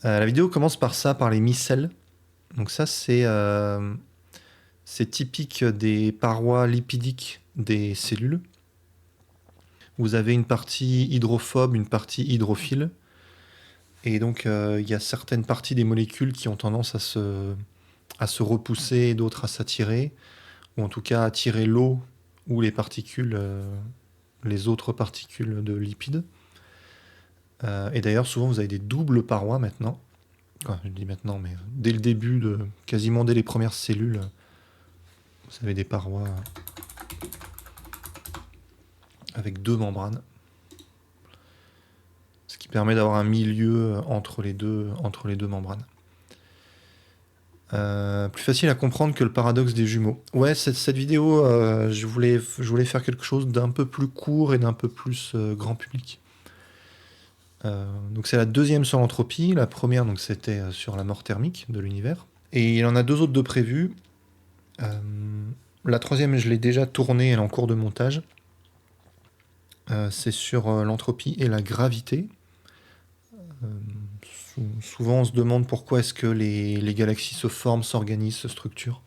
La vidéo commence par ça, par les micelles. Donc ça, c'est typique des parois lipidiques des cellules. Vous avez une partie hydrophobe, une partie hydrophile. Et donc, il y a certaines parties des molécules qui ont tendance à se repousser et d'autres à s'attirer, ou en tout cas à attirer l'eau ou les particules, les autres particules de lipides. Et d'ailleurs, souvent, vous avez des doubles parois maintenant. Enfin, je dis maintenant, mais dès le début, quasiment dès les premières cellules, vous avez des parois avec deux membranes. Ce qui permet d'avoir un milieu entre les deux membranes. Plus facile à comprendre que le paradoxe des jumeaux. Ouais, cette vidéo, je voulais faire quelque chose d'un peu plus court et d'un peu plus grand public. Donc c'est la deuxième sur l'entropie. La première, donc, c'était sur la mort thermique de l'univers. Et il en a deux autres de prévues. La troisième, je l'ai déjà tournée, elle est en cours de montage. C'est sur l'entropie et la gravité. Souvent, on se demande pourquoi est-ce que les galaxies se forment, s'organisent, se structurent,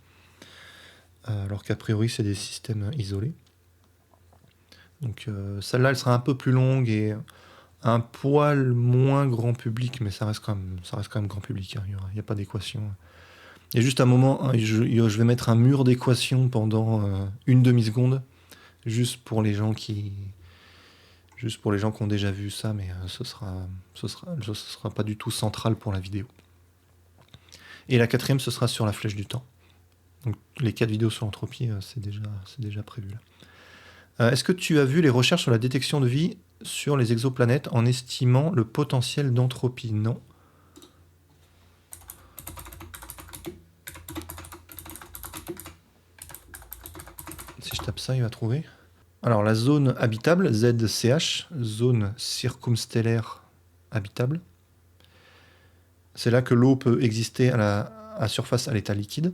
alors qu'a priori, c'est des systèmes isolés. Donc celle-là, elle sera un peu plus longue et un poil moins grand public, mais ça reste quand même grand public. Hein. Il n'y a pas d'équation. Il y a juste un moment, je vais mettre un mur d'équations pendant une demi-seconde, juste pour les gens qui ont déjà vu ça, mais ce sera pas du tout central pour la vidéo. Et la quatrième, ce sera sur la flèche du temps. Donc les 4 vidéos sur l'entropie, c'est déjà prévu là. Est-ce que tu as vu les recherches sur la détection de vie sur les exoplanètes en estimant le potentiel d'entropie? Non. Si je tape ça, il va trouver. Alors la zone habitable, ZCH, zone circumstellaire habitable. C'est là que l'eau peut exister à surface à l'état liquide.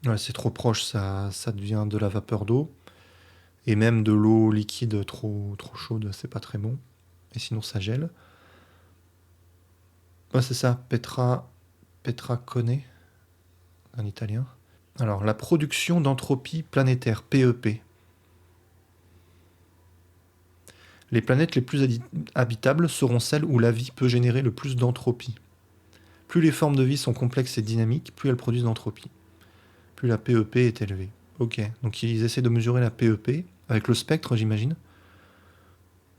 Ouais, c'est trop proche, ça devient de la vapeur d'eau. Et même de l'eau liquide trop chaude, c'est pas très bon. Et sinon, ça gèle. Ouais, c'est ça, Petra Cone, en italien. Alors, la production d'entropie planétaire, PEP. Les planètes les plus habitables seront celles où la vie peut générer le plus d'entropie. Plus les formes de vie sont complexes et dynamiques, plus elles produisent d'entropie. Plus la PEP est élevée. Ok, donc ils essaient de mesurer la PEP avec le spectre, j'imagine. De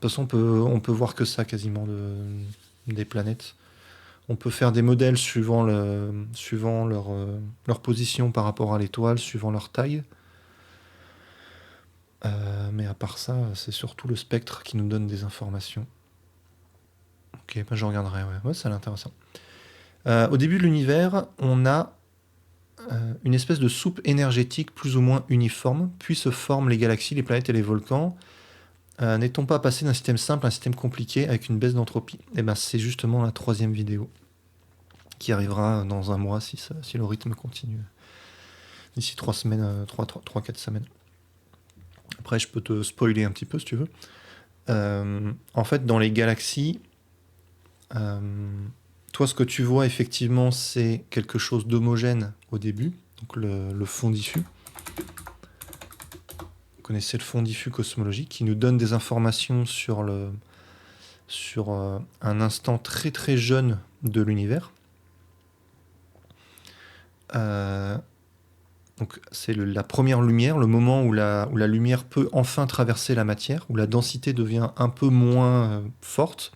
toute façon, on peut voir que ça quasiment des planètes. On peut faire des modèles suivant leur position par rapport à l'étoile, suivant leur taille. Mais à part ça, c'est surtout le spectre qui nous donne des informations. Ok, je regarderai, ouais, ça a l'air intéressant. Au début de l'univers, on a une espèce de soupe énergétique plus ou moins uniforme, puis se forment les galaxies, les planètes et les volcans. N'est-on pas passé d'un système simple à un système compliqué avec une baisse d'entropie? Eh ben, c'est justement la 3e vidéo qui arrivera dans un mois si le rythme continue. D'ici 3 semaines, 3-4 semaines. Après, je peux te spoiler un petit peu si tu veux. En fait, dans les galaxies, toi, ce que tu vois effectivement, c'est quelque chose d'homogène au début, donc le fond diffus. Vous connaissez le fond diffus cosmologique qui nous donne des informations sur un instant très très jeune de l'univers. Donc c'est la première lumière, le moment où la lumière peut enfin traverser la matière, où la densité devient un peu moins forte,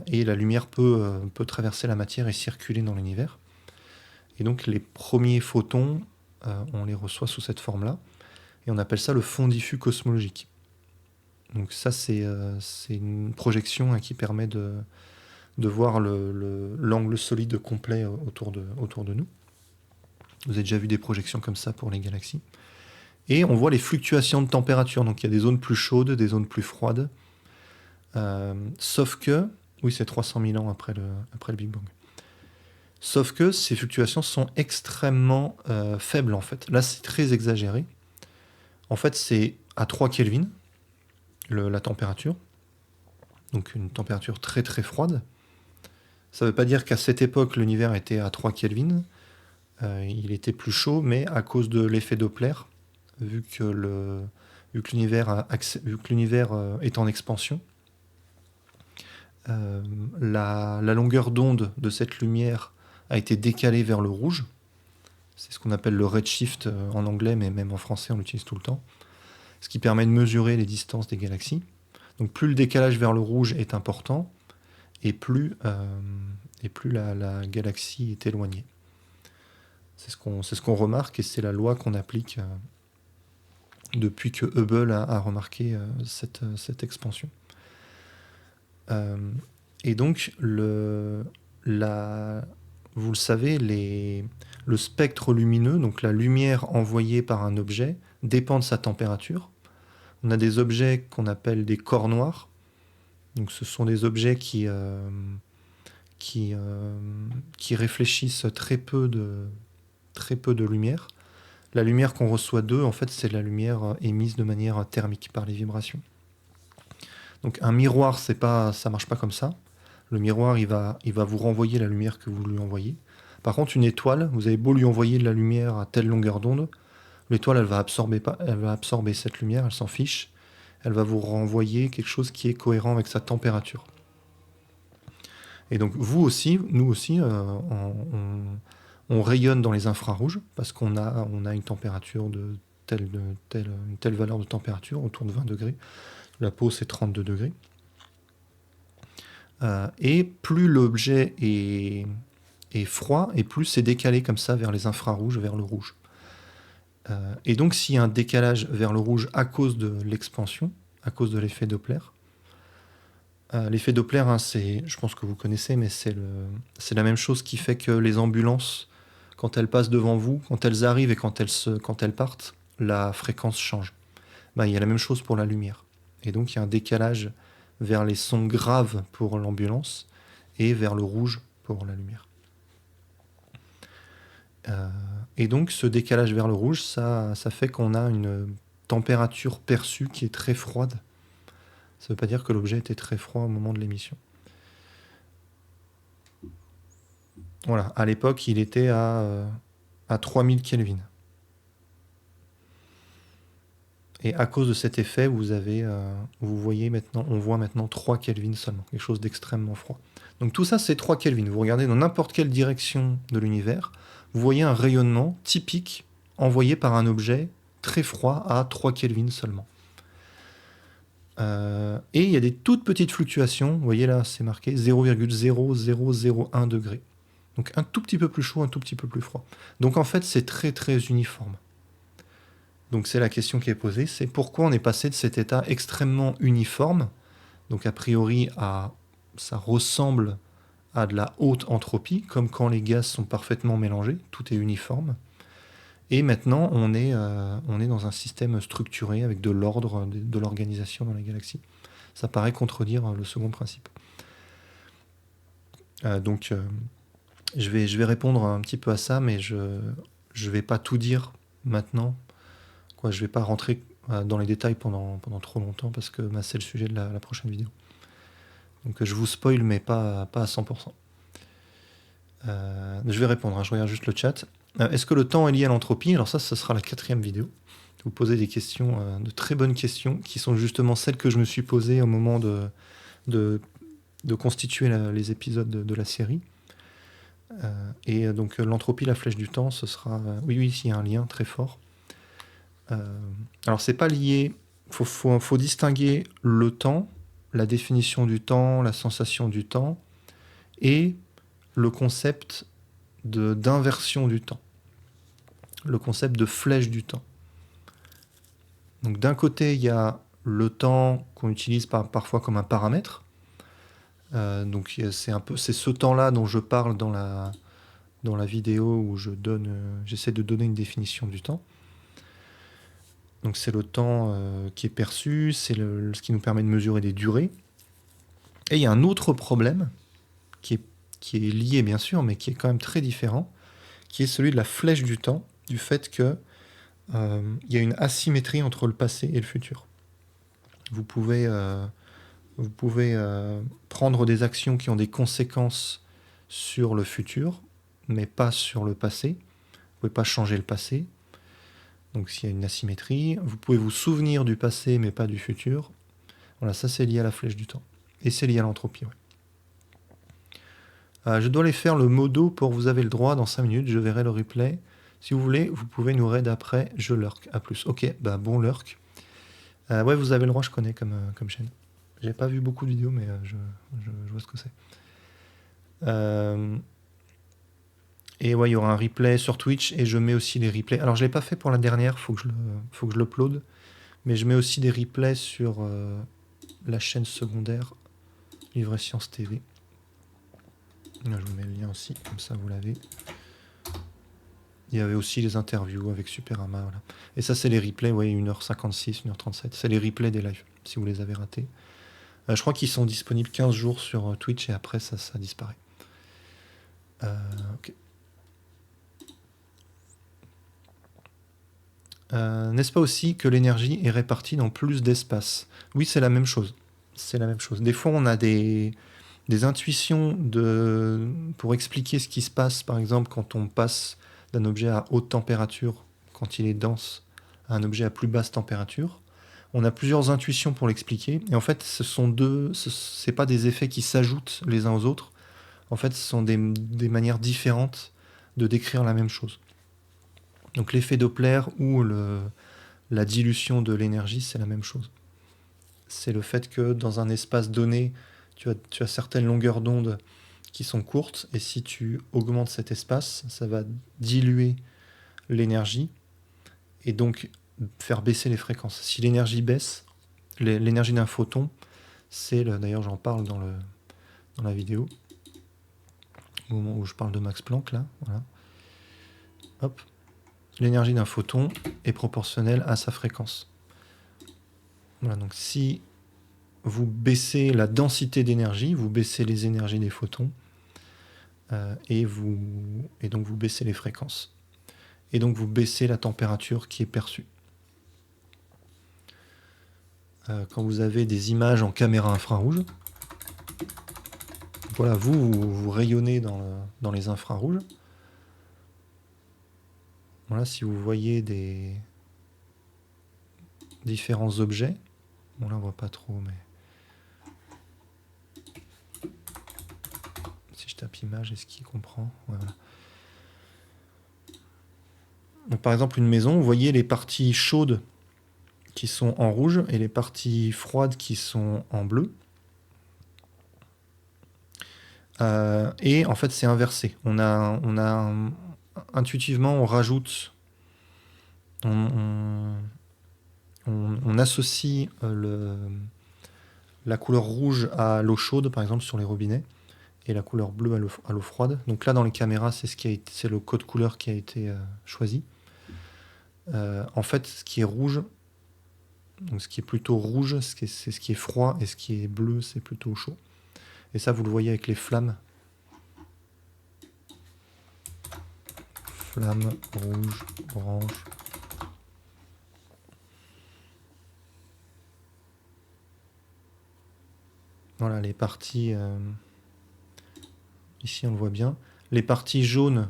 et la lumière peut traverser la matière et circuler dans l'univers. Et donc les premiers photons, on les reçoit sous cette forme-là, et on appelle ça le fond diffus cosmologique. Donc ça, c'est une projection qui permet de voir l'angle solide complet autour de nous. Vous avez déjà vu des projections comme ça pour les galaxies. Et on voit les fluctuations de température. Donc il y a des zones plus chaudes, des zones plus froides. Sauf que, oui, c'est 300 000 ans après le Big Bang. Sauf que ces fluctuations sont extrêmement faibles, en fait. Là, c'est très exagéré. En fait, c'est à 3 Kelvin, la température. Donc une température très très froide. Ça ne veut pas dire qu'à cette époque, l'univers était à 3 Kelvin. Il était plus chaud, mais à cause de l'effet Doppler, vu que l'univers est en expansion, la longueur d'onde de cette lumière a été décalée vers le rouge. C'est ce qu'on appelle le redshift en anglais, mais même en français on l'utilise tout le temps. Ce qui permet de mesurer les distances des galaxies. Donc plus le décalage vers le rouge est important, et plus la galaxie est éloignée. C'est ce qu'on remarque, et c'est la loi qu'on applique depuis que Hubble a remarqué cette expansion. Et donc, vous le savez, le spectre lumineux, donc la lumière envoyée par un objet, dépend de sa température. On a des objets qu'on appelle des corps noirs. Donc, ce sont des objets qui réfléchissent très peu de lumière. La lumière qu'on reçoit d'eux, en fait, c'est la lumière émise de manière thermique par les vibrations. Donc un miroir, ça marche pas comme ça. Le miroir, il va vous renvoyer la lumière que vous lui envoyez. Par contre, une étoile, vous avez beau lui envoyer de la lumière à telle longueur d'onde, l'étoile, elle va absorber cette lumière, elle s'en fiche. Elle va vous renvoyer quelque chose qui est cohérent avec sa température. Et donc nous aussi, on rayonne dans les infrarouges parce qu'on a une température une telle valeur de température, autour de 20 degrés. La peau, c'est 32 degrés. Et plus l'objet est froid, et plus c'est décalé comme ça vers les infrarouges, vers le rouge. Et donc, s'il y a un décalage vers le rouge à cause de l'expansion, à cause de l'effet Doppler, l'effet Doppler, hein, je pense que vous connaissez, mais c'est la même chose qui fait que les ambulances, quand elles passent devant vous, quand elles arrivent et quand elles partent, la fréquence change. Il y a la même chose pour la lumière. Et donc, il y a un décalage vers les sons graves pour l'ambulance et vers le rouge pour la lumière. Et donc, ce décalage vers le rouge, ça fait qu'on a une température perçue qui est très froide. Ça ne veut pas dire que l'objet était très froid au moment de l'émission. Voilà, à l'époque, il était à 3000 Kelvin. Et à cause de cet effet, on voit maintenant 3 Kelvin seulement, quelque chose d'extrêmement froid. Donc tout ça, c'est 3 Kelvin. Vous regardez dans n'importe quelle direction de l'univers, vous voyez un rayonnement typique envoyé par un objet très froid à 3 Kelvin seulement. Et il y a des toutes petites fluctuations. Vous voyez là, c'est marqué 0,0001 degré. Donc un tout petit peu plus chaud, un tout petit peu plus froid. Donc en fait, c'est très très uniforme. Donc c'est la question qui est posée, c'est pourquoi on est passé de cet état extrêmement uniforme, donc a priori ça ressemble à de la haute entropie, comme quand les gaz sont parfaitement mélangés, tout est uniforme. Et maintenant, on est dans un système structuré avec de l'ordre, de l'organisation dans la galaxie. Ça paraît contredire le second principe. Donc, je vais répondre un petit peu à ça, mais je ne vais pas tout dire maintenant. Je ne vais pas rentrer dans les détails pendant trop longtemps, parce que c'est le sujet de la prochaine vidéo. Donc, je vous spoil, mais pas à 100%. Je vais répondre, je regarde juste le chat. Est-ce que le temps est lié à l'entropie? Alors ça, ce sera la 4e vidéo. Vous posez des questions, de très bonnes questions, qui sont justement celles que je me suis posées au moment de constituer les épisodes de la série. Et donc l'entropie, la flèche du temps, ce sera... oui, il y a un lien très fort. Alors c'est pas lié... Faut distinguer le temps, la définition du temps, la sensation du temps, et le concept d'inversion du temps. Le concept de flèche du temps. Donc d'un côté, il y a le temps qu'on utilise parfois comme un paramètre. Donc c'est ce temps-là dont je parle dans la vidéo où j'essaie de donner une définition du temps. Donc c'est le temps qui est perçu, c'est ce qui nous permet de mesurer des durées. Et il y a un autre problème qui est lié bien sûr, mais qui est quand même très différent, qui est celui de la flèche du temps, du fait que y a une asymétrie entre le passé et le futur. Vous pouvez prendre des actions qui ont des conséquences sur le futur, mais pas sur le passé. Vous pouvez pas changer le passé. Donc s'il y a une asymétrie, vous pouvez vous souvenir du passé, mais pas du futur. Voilà, ça c'est lié à la flèche du temps. Et c'est lié à l'entropie, ouais. Je dois aller faire le modo pour vous avez le droit dans 5 minutes, je verrai le replay. Si vous voulez, vous pouvez nous raid après, je lurk. À plus. Ok, bah bon lurk. Ouais, vous avez le droit, je connais comme chaîne. J'ai pas vu beaucoup de vidéos, mais je vois ce que c'est. Et ouais, il y aura un replay sur Twitch et je mets aussi les replays. Alors je l'ai pas fait pour la dernière, faut que je l'upload. Mais je mets aussi des replays sur la chaîne secondaire Livret Science TV. Là, je vous mets le lien aussi, comme ça vous l'avez. Il y avait aussi les interviews avec Superama. Voilà. Et ça, c'est les replays, ouais, 1h56, 1h37. C'est les replays des lives, si vous les avez ratés. Je crois qu'ils sont disponibles 15 jours sur Twitch et après, ça disparaît. Ok. N'est-ce pas aussi que l'énergie est répartie dans plus d'espace? Oui, c'est la même chose. C'est la même chose. Des fois, on a des intuitions pour expliquer ce qui se passe, par exemple, quand on passe d'un objet à haute température, quand il est dense, à un objet à plus basse température. On a plusieurs intuitions pour l'expliquer. Et en fait, c'est pas des effets qui s'ajoutent les uns aux autres. En fait, ce sont des manières différentes de décrire la même chose. Donc l'effet Doppler ou la dilution de l'énergie, c'est la même chose. C'est le fait que dans un espace donné, tu as certaines longueurs d'onde qui sont courtes, et si tu augmentes cet espace, ça va diluer l'énergie, et donc faire baisser les fréquences. Si l'énergie baisse, l'énergie d'un photon, d'ailleurs j'en parle dans la vidéo, au moment où je parle de Max Planck, là, voilà. Hop. L'énergie d'un photon est proportionnelle à sa fréquence. Voilà, donc si vous baissez la densité d'énergie, vous baissez les énergies des photons, et donc vous baissez les fréquences. Et donc vous baissez la température qui est perçue. Quand vous avez des images en caméra infrarouge, voilà, vous rayonnez dans les infrarouges. Voilà, si vous voyez des différents objets, bon là on voit pas trop, mais si je tape image, est-ce qu'il comprend? Ouais, voilà. Donc, par exemple, une maison, vous voyez les parties chaudes qui sont en rouge et les parties froides qui sont en bleu. Et en fait, c'est inversé. Intuitivement, on rajoute, on associe la couleur rouge à l'eau chaude, par exemple, sur les robinets, et la couleur bleue à l'eau froide. Donc là, dans les caméras, c'est le code couleur qui a été choisi. En fait, ce qui est rouge, donc ce qui est plutôt rouge, c'est ce qui est froid, et ce qui est bleu, c'est plutôt chaud. Et ça, vous le voyez avec les flammes. Flamme, rouge, orange. Voilà, les parties... ici, on le voit bien. Les parties jaunes,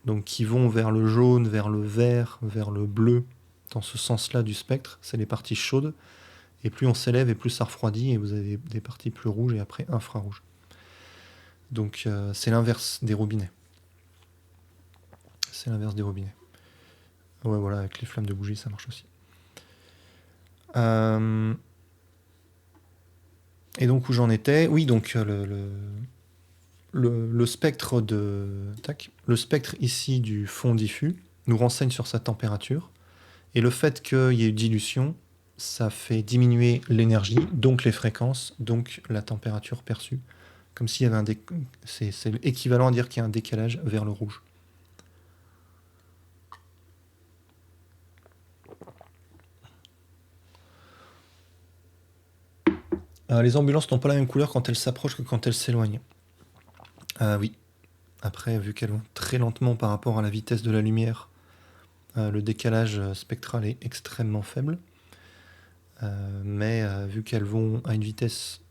donc qui vont vers le jaune, vers le vert, vers le bleu, dans ce sens-là du spectre, c'est les parties chaudes. Et plus on s'élève et plus ça refroidit, et vous avez des parties plus rouges et après infrarouges. Donc c'est l'inverse des robinets. C'est l'inverse des robinets. Ouais, voilà, avec les flammes de bougie, ça marche aussi. Et donc où j'en étais? Oui, donc le spectre le spectre ici du fond diffus nous renseigne sur sa température. Et le fait qu'il y ait une dilution, ça fait diminuer l'énergie, donc les fréquences, donc la température perçue. Comme s'il y avait c'est équivalent à dire qu'il y a un décalage vers le rouge. Les ambulances n'ont pas la même couleur quand elles s'approchent que quand elles s'éloignent. Oui. Après, vu qu'elles vont très lentement par rapport à la vitesse de la lumière, le décalage spectral est extrêmement faible. Mais vu qu'elles vont à une vitesse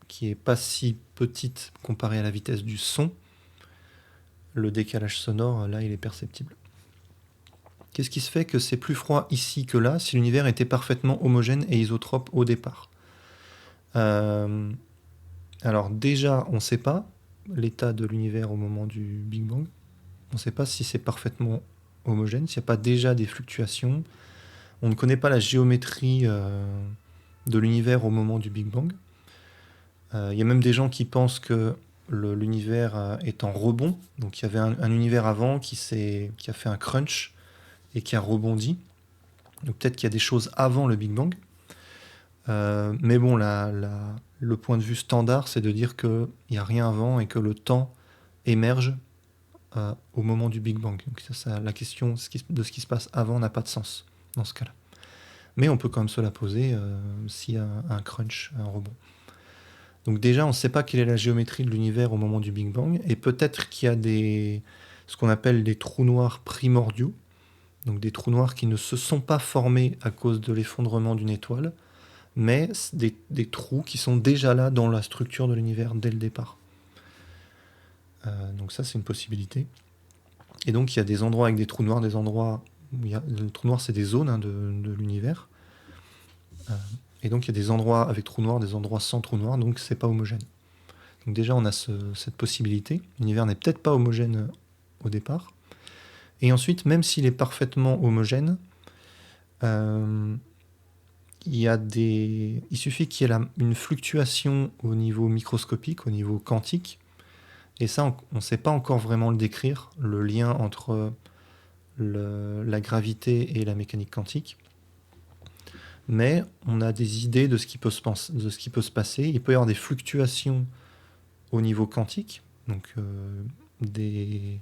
qui est pas si petite comparée à la vitesse du son, le décalage sonore, là, il est perceptible. Qu'est-ce qui se fait que c'est plus froid ici que là si l'univers était parfaitement homogène et isotrope au départ? Alors déjà, on ne sait pas l'état de l'univers au moment du Big Bang. On ne sait pas si c'est parfaitement homogène, s'il n'y a pas déjà des fluctuations. On ne connaît pas la géométrie de l'univers au moment du Big Bang. Il y a même des gens qui pensent que l'univers est en rebond. Donc il y avait un univers avant qui a fait un crunch et qui a rebondi. Donc peut-être qu'il y a des choses avant le Big Bang. Mais bon, le point de vue standard, c'est de dire qu'il n'y a rien avant et que le temps émerge au moment du Big Bang. Donc la question de ce qui se passe avant n'a pas de sens dans ce cas-là. Mais on peut quand même se la poser s'il y a un crunch, un rebond. Donc déjà, on ne sait pas quelle est la géométrie de l'univers au moment du Big Bang, et peut-être qu'il y a ce qu'on appelle des trous noirs primordiaux, donc des trous noirs qui ne se sont pas formés à cause de l'effondrement d'une étoile, mais des trous qui sont déjà là dans la structure de l'univers dès le départ. Donc ça, c'est une possibilité. Et donc il y a des endroits avec des trous noirs, des endroits où le trou noir, c'est des zones de l'univers. Et donc il y a des endroits avec trous noirs, des endroits sans trous noirs, donc c'est pas homogène. Donc déjà on a cette possibilité. L'univers n'est peut-être pas homogène au départ. Et ensuite, même s'il est parfaitement homogène, il suffit qu'il y ait une fluctuation au niveau microscopique, au niveau quantique. Et ça, on ne sait pas encore vraiment le décrire, le lien entre la gravité et la mécanique quantique. Mais on a des idées de ce qui peut se passer. Il peut y avoir des fluctuations au niveau quantique, donc des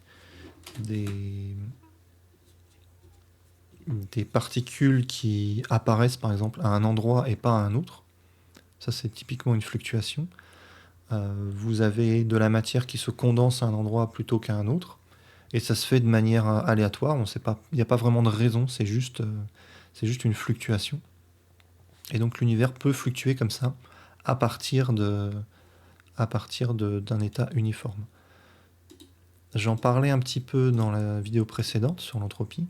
particules qui apparaissent par exemple à un endroit et pas à un autre. Ça, c'est typiquement une fluctuation. Vous avez de la matière qui se condense à un endroit plutôt qu'à un autre, et ça se fait de manière aléatoire. On sait pas, il n'y a pas vraiment de raison, c'est juste une fluctuation. Et donc l'univers peut fluctuer comme ça à partir d'un état uniforme. J'en parlais un petit peu dans la vidéo précédente sur l'entropie.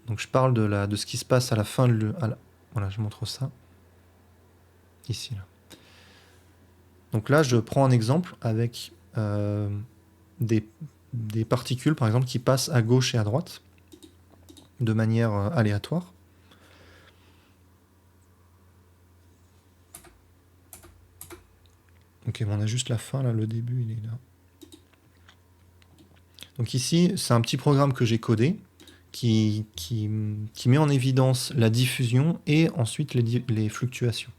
Donc je parle de ce qui se passe à la fin voilà, je montre ça. Ici, là. Donc là, je prends un exemple avec des particules, par exemple, qui passent à gauche et à droite de manière aléatoire. Ok, bon, on a juste la fin, là, le début, il est là. Donc ici, c'est un petit programme que j'ai codé qui met en évidence la diffusion et ensuite les fluctuations.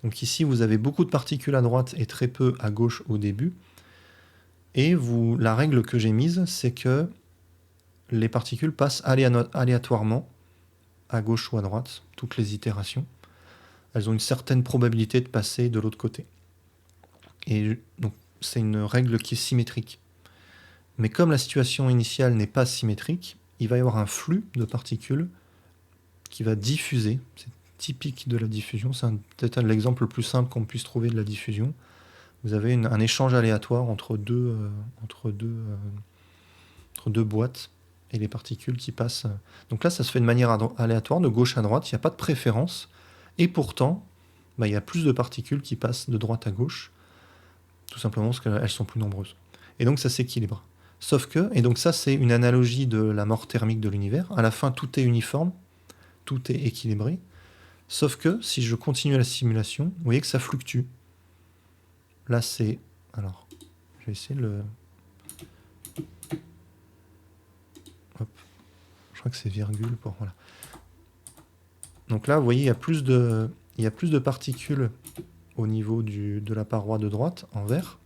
Donc ici, vous avez beaucoup de particules à droite et très peu à gauche au début. Et la règle que j'ai mise, c'est que les particules passent aléatoirement à gauche ou à droite, toutes les itérations. Elles ont une certaine probabilité de passer de l'autre côté. Et donc, c'est une règle qui est symétrique. Mais comme la situation initiale n'est pas symétrique, il va y avoir un flux de particules qui va diffuser. C'est typique de la diffusion. C'est peut-être l'exemple le plus simple qu'on puisse trouver de la diffusion. Vous avez un échange aléatoire entre deux boîtes et les particules qui passent. Donc là, ça se fait de manière aléatoire, de gauche à droite. Il n'y a pas de préférence. Et pourtant, il y a plus de particules qui passent de droite à gauche, tout simplement parce qu'elles sont plus nombreuses. Et donc ça s'équilibre. Sauf que, et donc ça c'est une analogie de la mort thermique de l'univers, à la fin tout est uniforme, tout est équilibré, sauf que si je continue la simulation, vous voyez que ça fluctue. Là c'est... Alors, je vais essayer de le... Hop. Je crois que c'est virgule pour... Voilà. Donc là, vous voyez, il y a plus de particules au niveau de la paroi de droite, en vert.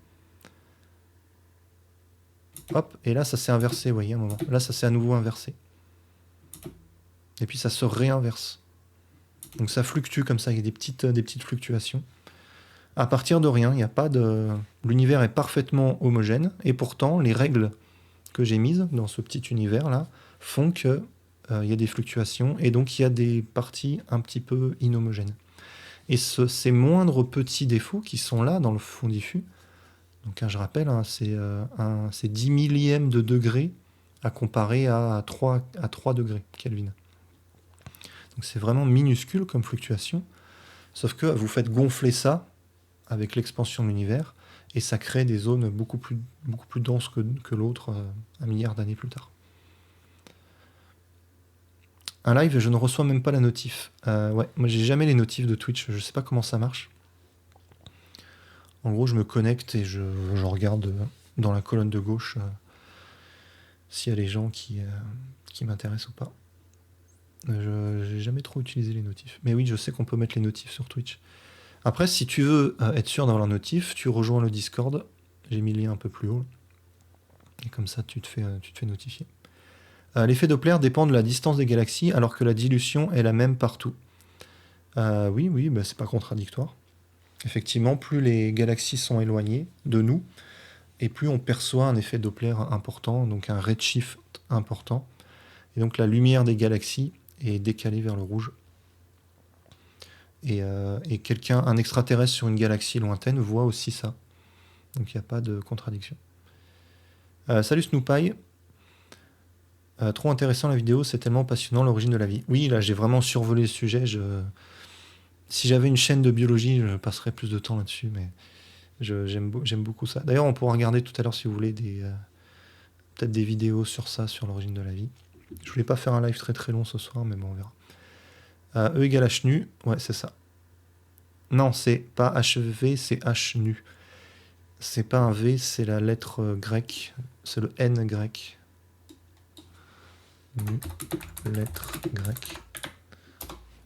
Hop, et là, ça s'est inversé, vous voyez, un moment. Là, ça s'est à nouveau inversé. Et puis, ça se réinverse. Donc, ça fluctue comme ça, il y a des petites fluctuations. À partir de rien, il n'y a pas de... L'univers est parfaitement homogène, et pourtant, les règles que j'ai mises dans ce petit univers-là font que y a des fluctuations, et donc il y a des parties un petit peu inhomogènes. Et ces moindres petits défauts qui sont là dans le fond diffus, donc je rappelle, hein, c'est 10 millièmes de degré à comparer à 3 degrés Kelvin. Donc c'est vraiment minuscule comme fluctuation, sauf que vous faites gonfler ça avec l'expansion de l'univers, et ça crée des zones beaucoup plus denses que l'autre 1 milliard d'années plus tard. Un live, je ne reçois même pas la notif. Ouais, moi j'ai jamais les notifs de Twitch, je sais pas comment ça marche. En gros, je me connecte et je regarde dans la colonne de gauche s'il y a les gens qui m'intéressent ou pas. Je n'ai jamais trop utilisé les notifs. Mais oui, je sais qu'on peut mettre les notifs sur Twitch. Après, si tu veux être sûr d'avoir la notif, tu rejoins le Discord. J'ai mis le lien un peu plus haut. Et comme ça, tu te fais notifier. L'effet Doppler dépend de la distance des galaxies, alors que la dilution est la même partout. Oui, bah, c'est pas contradictoire. Effectivement, plus les galaxies sont éloignées de nous, et plus on perçoit un effet Doppler important, donc un redshift important. Et donc la lumière des galaxies est décalée vers le rouge. Et un extraterrestre sur une galaxie lointaine voit aussi ça. Donc il n'y a pas de contradiction. Salut Snoopy. Trop intéressant la vidéo, c'est tellement passionnant l'origine de la vie. Oui, là j'ai vraiment survolé le sujet. Si j'avais une chaîne de biologie, je passerais plus de temps là-dessus, mais j'aime beaucoup ça. D'ailleurs, on pourra regarder tout à l'heure si vous voulez peut-être des vidéos sur ça, sur l'origine de la vie. Je voulais pas faire un live très très long ce soir, mais bon, on verra. E égale H nu, ouais, c'est ça. Non, c'est pas HV, c'est H nu. C'est pas un V, c'est la lettre grecque. C'est le N grec. Nu, lettre grecque.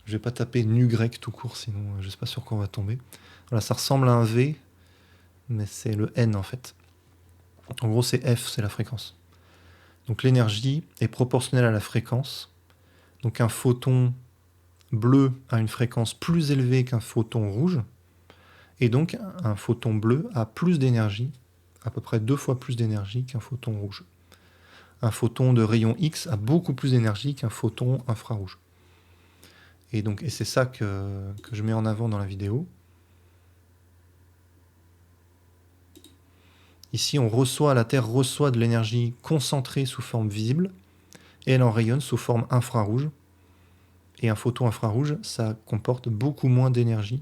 Je vais pas taper nu grec tout court, sinon je sais pas sur quoi on va tomber. Voilà, ça ressemble à un V, mais c'est le N en fait. En gros, c'est F, c'est la fréquence. Donc l'énergie est proportionnelle à la fréquence. Donc un photon bleu a une fréquence plus élevée qu'un photon rouge. Et donc un photon bleu a plus d'énergie, à peu près 2 fois plus d'énergie qu'un photon rouge. Un photon de rayon X a beaucoup plus d'énergie qu'un photon infrarouge. Et c'est ça que je mets en avant dans la vidéo. Ici, la Terre reçoit de l'énergie concentrée sous forme visible, et elle en rayonne sous forme infrarouge. Et un photon infrarouge, ça comporte beaucoup moins d'énergie,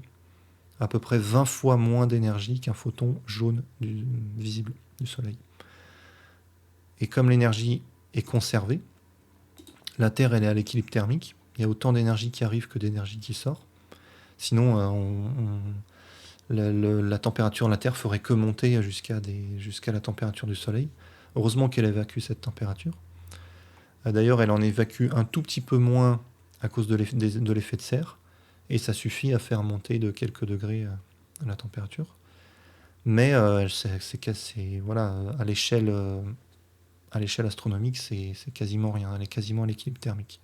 à peu près 20 fois moins d'énergie qu'un photon jaune visible du Soleil. Et comme l'énergie est conservée, la Terre elle est à l'équilibre thermique, il y a autant d'énergie qui arrive que d'énergie qui sort. Sinon, la température de la Terre ferait que monter jusqu'à la température du Soleil. Heureusement qu'elle évacue cette température. D'ailleurs, elle en évacue un tout petit peu moins à cause de l'effet de serre, et ça suffit à faire monter de quelques degrés la température. Mais voilà, à l'échelle astronomique, c'est quasiment rien. Elle est quasiment à l'équilibre thermique.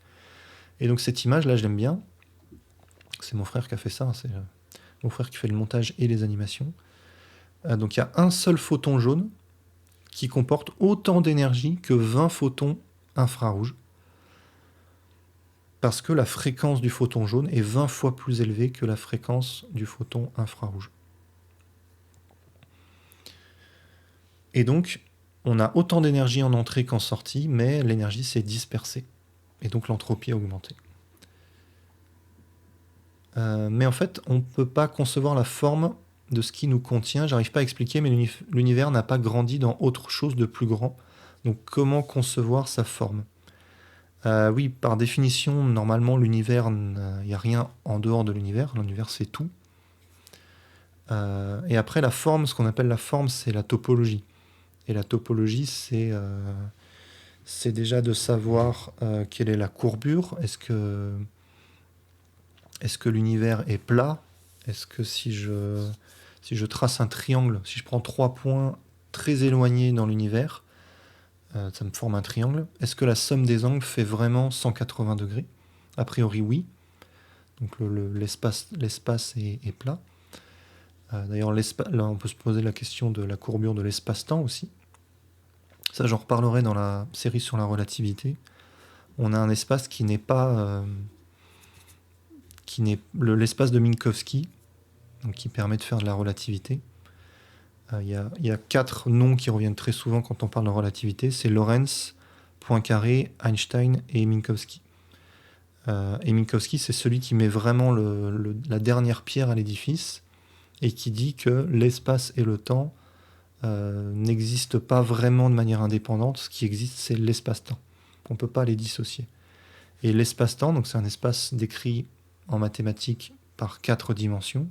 Et donc cette image-là, je l'aime bien. C'est mon frère qui a fait ça. C'est mon frère qui fait le montage et les animations. Donc il y a un seul photon jaune qui comporte autant d'énergie que 20 photons infrarouges. Parce que la fréquence du photon jaune est 20 fois plus élevée que la fréquence du photon infrarouge. Et donc, on a autant d'énergie en entrée qu'en sortie, mais l'énergie s'est dispersée. Et donc l'entropie a augmenté. Mais en fait, on ne peut pas concevoir la forme de ce qui nous contient. J'arrive pas à expliquer, mais l'univers n'a pas grandi dans autre chose de plus grand. Donc comment concevoir sa forme ? Oui, par définition, normalement, l'univers, il n'y a rien en dehors de l'univers. L'univers, c'est tout. Et après, la forme, ce qu'on appelle la forme, c'est la topologie. Et la topologie, c'est déjà de savoir quelle est la courbure. Est-ce que l'univers est plat ? Est-ce que si je trace un triangle, si je prends 3 points très éloignés dans l'univers, ça me forme un triangle. Est-ce que la somme des angles fait vraiment 180 degrés ? A priori, oui. Donc l'espace est plat. D'ailleurs, là, on peut se poser la question de la courbure de l'espace-temps aussi. Ça, j'en reparlerai dans la série sur la relativité. On a un espace qui n'est pas qui n'est l'espace de Minkowski, donc qui permet de faire de la relativité. Il y a 4 noms qui reviennent très souvent quand on parle de relativité. C'est Lorentz, Poincaré, Einstein et Minkowski. Et Minkowski, c'est celui qui met vraiment la dernière pierre à l'édifice et qui dit que l'espace et le temps n'existent pas vraiment de manière indépendante. Ce qui existe, c'est l'espace-temps. On ne peut pas les dissocier. Et l'espace-temps, donc c'est un espace décrit en mathématiques par 4 dimensions.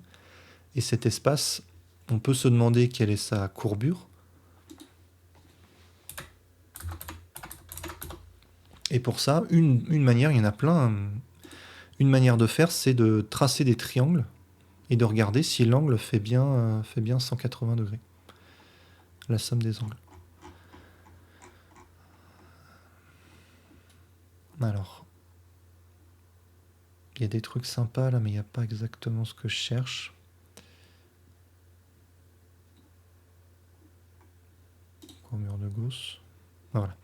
Et cet espace, on peut se demander quelle est sa courbure. Et pour ça, une manière, il y en a plein, une manière de faire, c'est de tracer des triangles et de regarder si l'angle fait bien 180 degrés. La somme des angles. Alors, il y a des trucs sympas là, mais il n'y a pas exactement ce que je cherche. Courbure de Gauss. Voilà.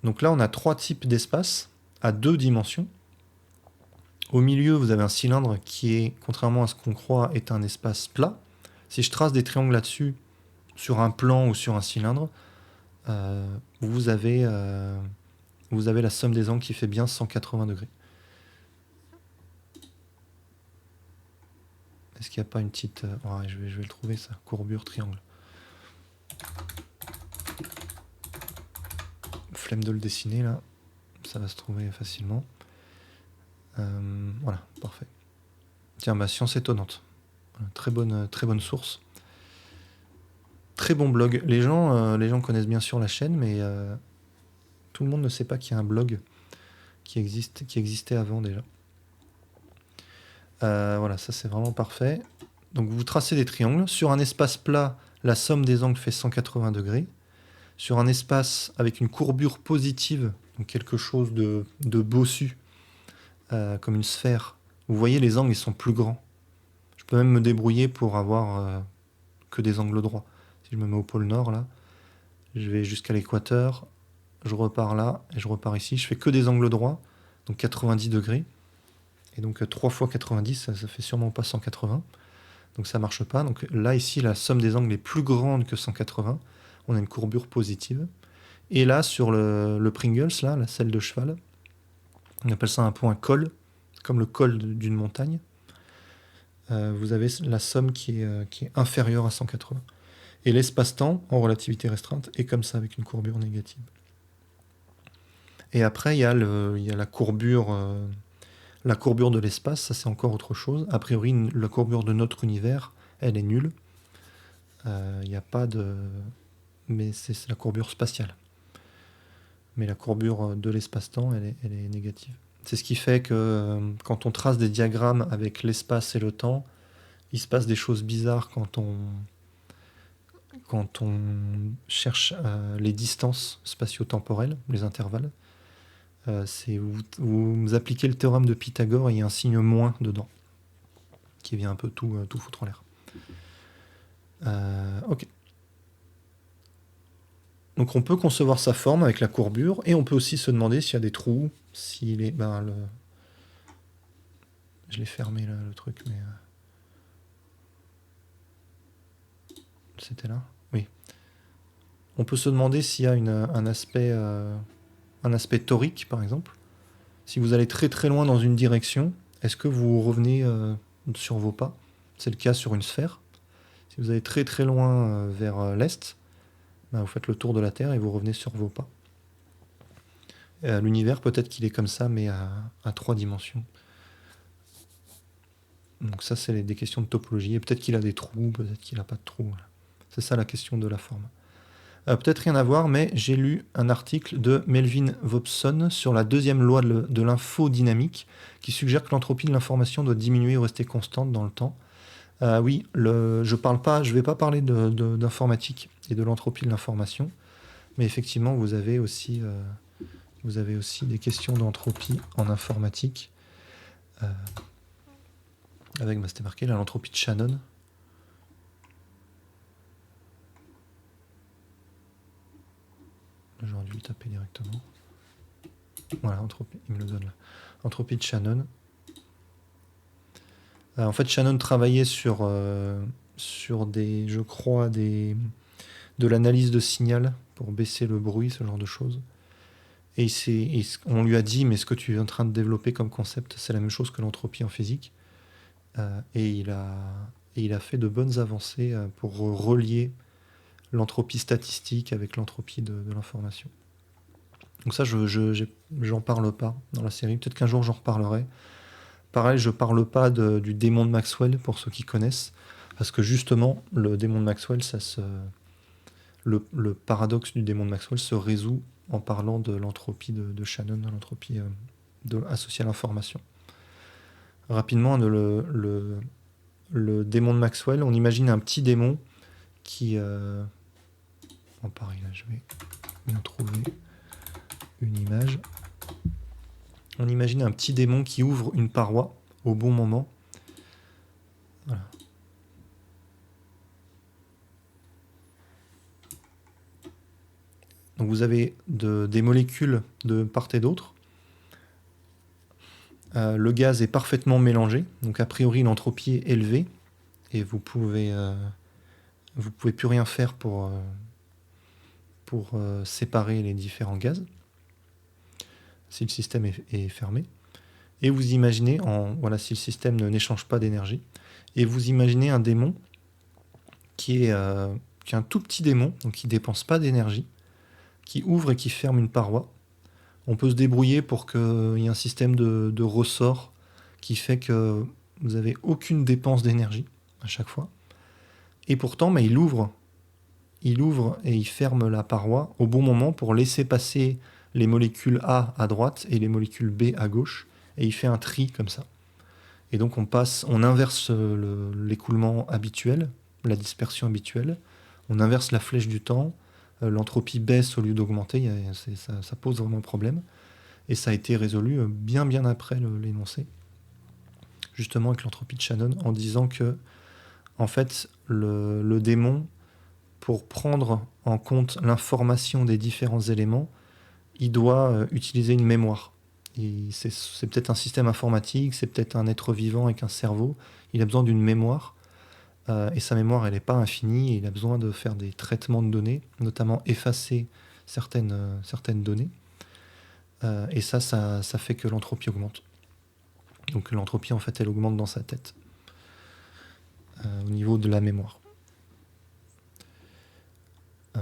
Donc là, on a 3 types d'espaces à 2 dimensions. Au milieu, vous avez un cylindre qui est, contrairement à ce qu'on croit, est un espace plat. Si je trace des triangles là-dessus, sur un plan ou sur un cylindre, vous avez la somme des angles qui fait bien 180 degrés. Est-ce qu'il n'y a pas une petite... ouais, je vais le trouver, ça. Courbure, triangle. Flemme de le dessiner, là. Ça va se trouver facilement. Voilà, parfait. Tiens, science étonnante. Très bonne source. Très bon blog. Les gens connaissent bien sûr la chaîne, mais tout le monde ne sait pas qu'il y a un blog qui existait avant déjà. Voilà, ça c'est vraiment parfait. Donc vous tracez des triangles. Sur un espace plat, la somme des angles fait 180 degrés. Sur un espace avec une courbure positive, donc quelque chose de bossu, comme une sphère, vous voyez les angles ils sont plus grands. Je peux même me débrouiller pour avoir que des angles droits. Si je me mets au pôle nord là, je vais jusqu'à l'équateur, je repars là et je repars ici. Je fais que des angles droits, donc 90 degrés. Et donc 3 fois 90, ça fait sûrement pas 180. Donc ça marche pas. Donc là, ici, la somme des angles est plus grande que 180. On a une courbure positive. Et là, sur le Pringles, là, la selle de cheval, on appelle ça un point col, comme le col d'une montagne. Vous avez la somme qui est inférieure à 180. Et l'espace-temps, en relativité restreinte, est comme ça, avec une courbure négative. Et après, il y a la courbure de l'espace, ça c'est encore autre chose. A priori, la courbure de notre univers, elle est nulle. Il n'y a pas de... Mais c'est la courbure spatiale. Mais la courbure de l'espace-temps, elle est négative. C'est ce qui fait que quand on trace des diagrammes avec l'espace et le temps, il se passe des choses bizarres quand on cherche les distances spatio-temporelles, les intervalles. Vous appliquez le théorème de Pythagore et il y a un signe moins dedans, qui vient un peu tout foutre en l'air. Ok. Donc on peut concevoir sa forme avec la courbure, et on peut aussi se demander s'il y a des trous, s'il est... Je l'ai fermé là, le truc, mais... C'était là? Oui. On peut se demander s'il y a un aspect torique, par exemple. Si vous allez très très loin dans une direction, est-ce que vous revenez sur vos pas? C'est le cas sur une sphère. Si vous allez très très loin vers l'est, vous faites le tour de la Terre et vous revenez sur vos pas. L'univers, peut-être qu'il est comme ça, mais à 3 dimensions. Donc ça, c'est des questions de topologie. Et peut-être qu'il a des trous, peut-être qu'il n'a pas de trous. Voilà. C'est ça la question de la forme. Peut-être rien à voir, mais j'ai lu un article de Melvin Vobson sur la deuxième loi de l'infodynamique qui suggère que l'entropie de l'information doit diminuer ou rester constante dans le temps. Oui, je vais pas parler d'informatique et de l'entropie de l'information, mais effectivement, vous avez aussi des questions d'entropie en informatique. C'était marqué là, l'entropie de Shannon. J'aurais dû le taper directement. Voilà, entropie, il me le donne là. Entropie de Shannon. En fait, Shannon travaillait sur je crois, de l'analyse de signal pour baisser le bruit, ce genre de choses. Et on lui a dit, mais ce que tu es en train de développer comme concept, c'est la même chose que l'entropie en physique. Et il a fait de bonnes avancées pour relier l'entropie statistique avec l'entropie de l'information. Donc ça, j'en parle pas dans la série. Peut-être qu'un jour j'en reparlerai. Pareil, je parle pas du démon de Maxwell, pour ceux qui connaissent, parce que justement, le démon de Maxwell, le paradoxe du démon de Maxwell se résout en parlant de l'entropie de Shannon, l'entropie associée à l'information. Rapidement, le démon de Maxwell, on imagine un petit démon qui... Bon, pareil, là, je vais bien trouver une image. On imagine un petit démon qui ouvre une paroi au bon moment. Voilà. Donc vous avez des molécules de part et d'autre. Le gaz est parfaitement mélangé, donc a priori l'entropie est élevée et vous pouvez plus rien faire pour séparer les différents gaz si le système est fermé. Et vous imaginez, si le système n'échange pas d'énergie, et vous imaginez un démon qui est un tout petit démon, donc qui ne dépense pas d'énergie, qui ouvre et qui ferme une paroi. On peut se débrouiller pour qu'il y ait un système de ressort qui fait que vous n'avez aucune dépense d'énergie à chaque fois. Et pourtant, il ouvre et il ferme la paroi au bon moment pour laisser passer les molécules A à droite et les molécules B à gauche. Et il fait un tri comme ça. Et donc on inverse l'écoulement habituel, la dispersion habituelle. On inverse la flèche du temps. L'entropie baisse au lieu d'augmenter. Ça pose vraiment problème. Et ça a été résolu bien après l'énoncé, justement avec l'entropie de Shannon, en disant que, en fait, le démon, pour prendre en compte l'information des différents éléments, il doit utiliser une mémoire. C'est peut-être un système informatique, c'est peut-être un être vivant avec un cerveau. Il a besoin d'une mémoire, et sa mémoire, elle n'est pas infinie, et il a besoin de faire des traitements de données, notamment effacer certaines données. Et ça fait que l'entropie augmente. Donc l'entropie, en fait, elle augmente dans sa tête, au niveau de la mémoire.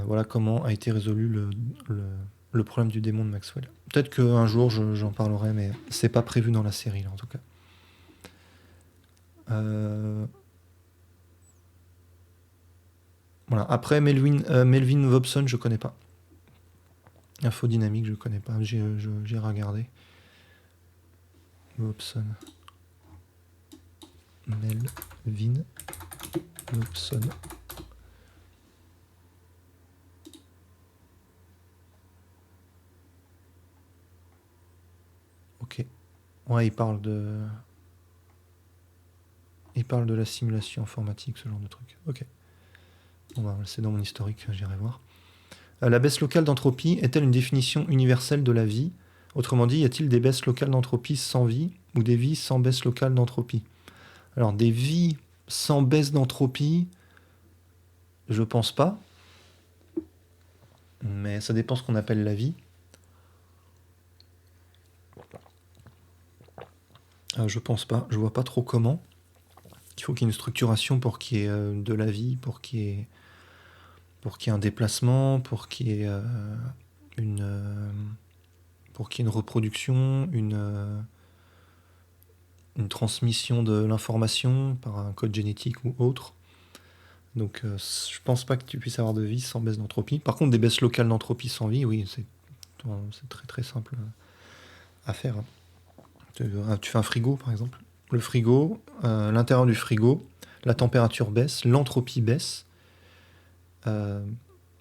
Voilà comment a été résolu le problème du démon de Maxwell. Peut-être qu'un jour j'en parlerai, mais c'est pas prévu dans la série, là, en tout cas. Voilà. Après, Melvin Vobson, je connais pas. Infodynamique, je connais pas. J'ai regardé. Vobson. Melvin Vobson. Ok. Ouais, il parle de la simulation informatique, ce genre de truc. Ok. Bon, c'est dans mon historique, j'irai voir. La baisse locale d'entropie est-elle une définition universelle de la vie ? Autrement dit, y a-t-il des baisses locales d'entropie sans vie ou des vies sans baisse locale d'entropie ? Alors, des vies sans baisse d'entropie, je pense pas. Mais ça dépend ce qu'on appelle la vie. Je pense pas. Je vois pas trop comment. Il faut qu'il y ait une structuration pour qu'il y ait de la vie, pour qu'il y ait un déplacement, pour qu'il y ait une reproduction, une transmission de l'information par un code génétique ou autre. Donc je pense pas que tu puisses avoir de vie sans baisse d'entropie. Par contre, des baisses locales d'entropie sans vie, oui, c'est très très simple à faire. Tu fais un frigo, par exemple. Le frigo, l'intérieur du frigo, la température baisse, l'entropie baisse.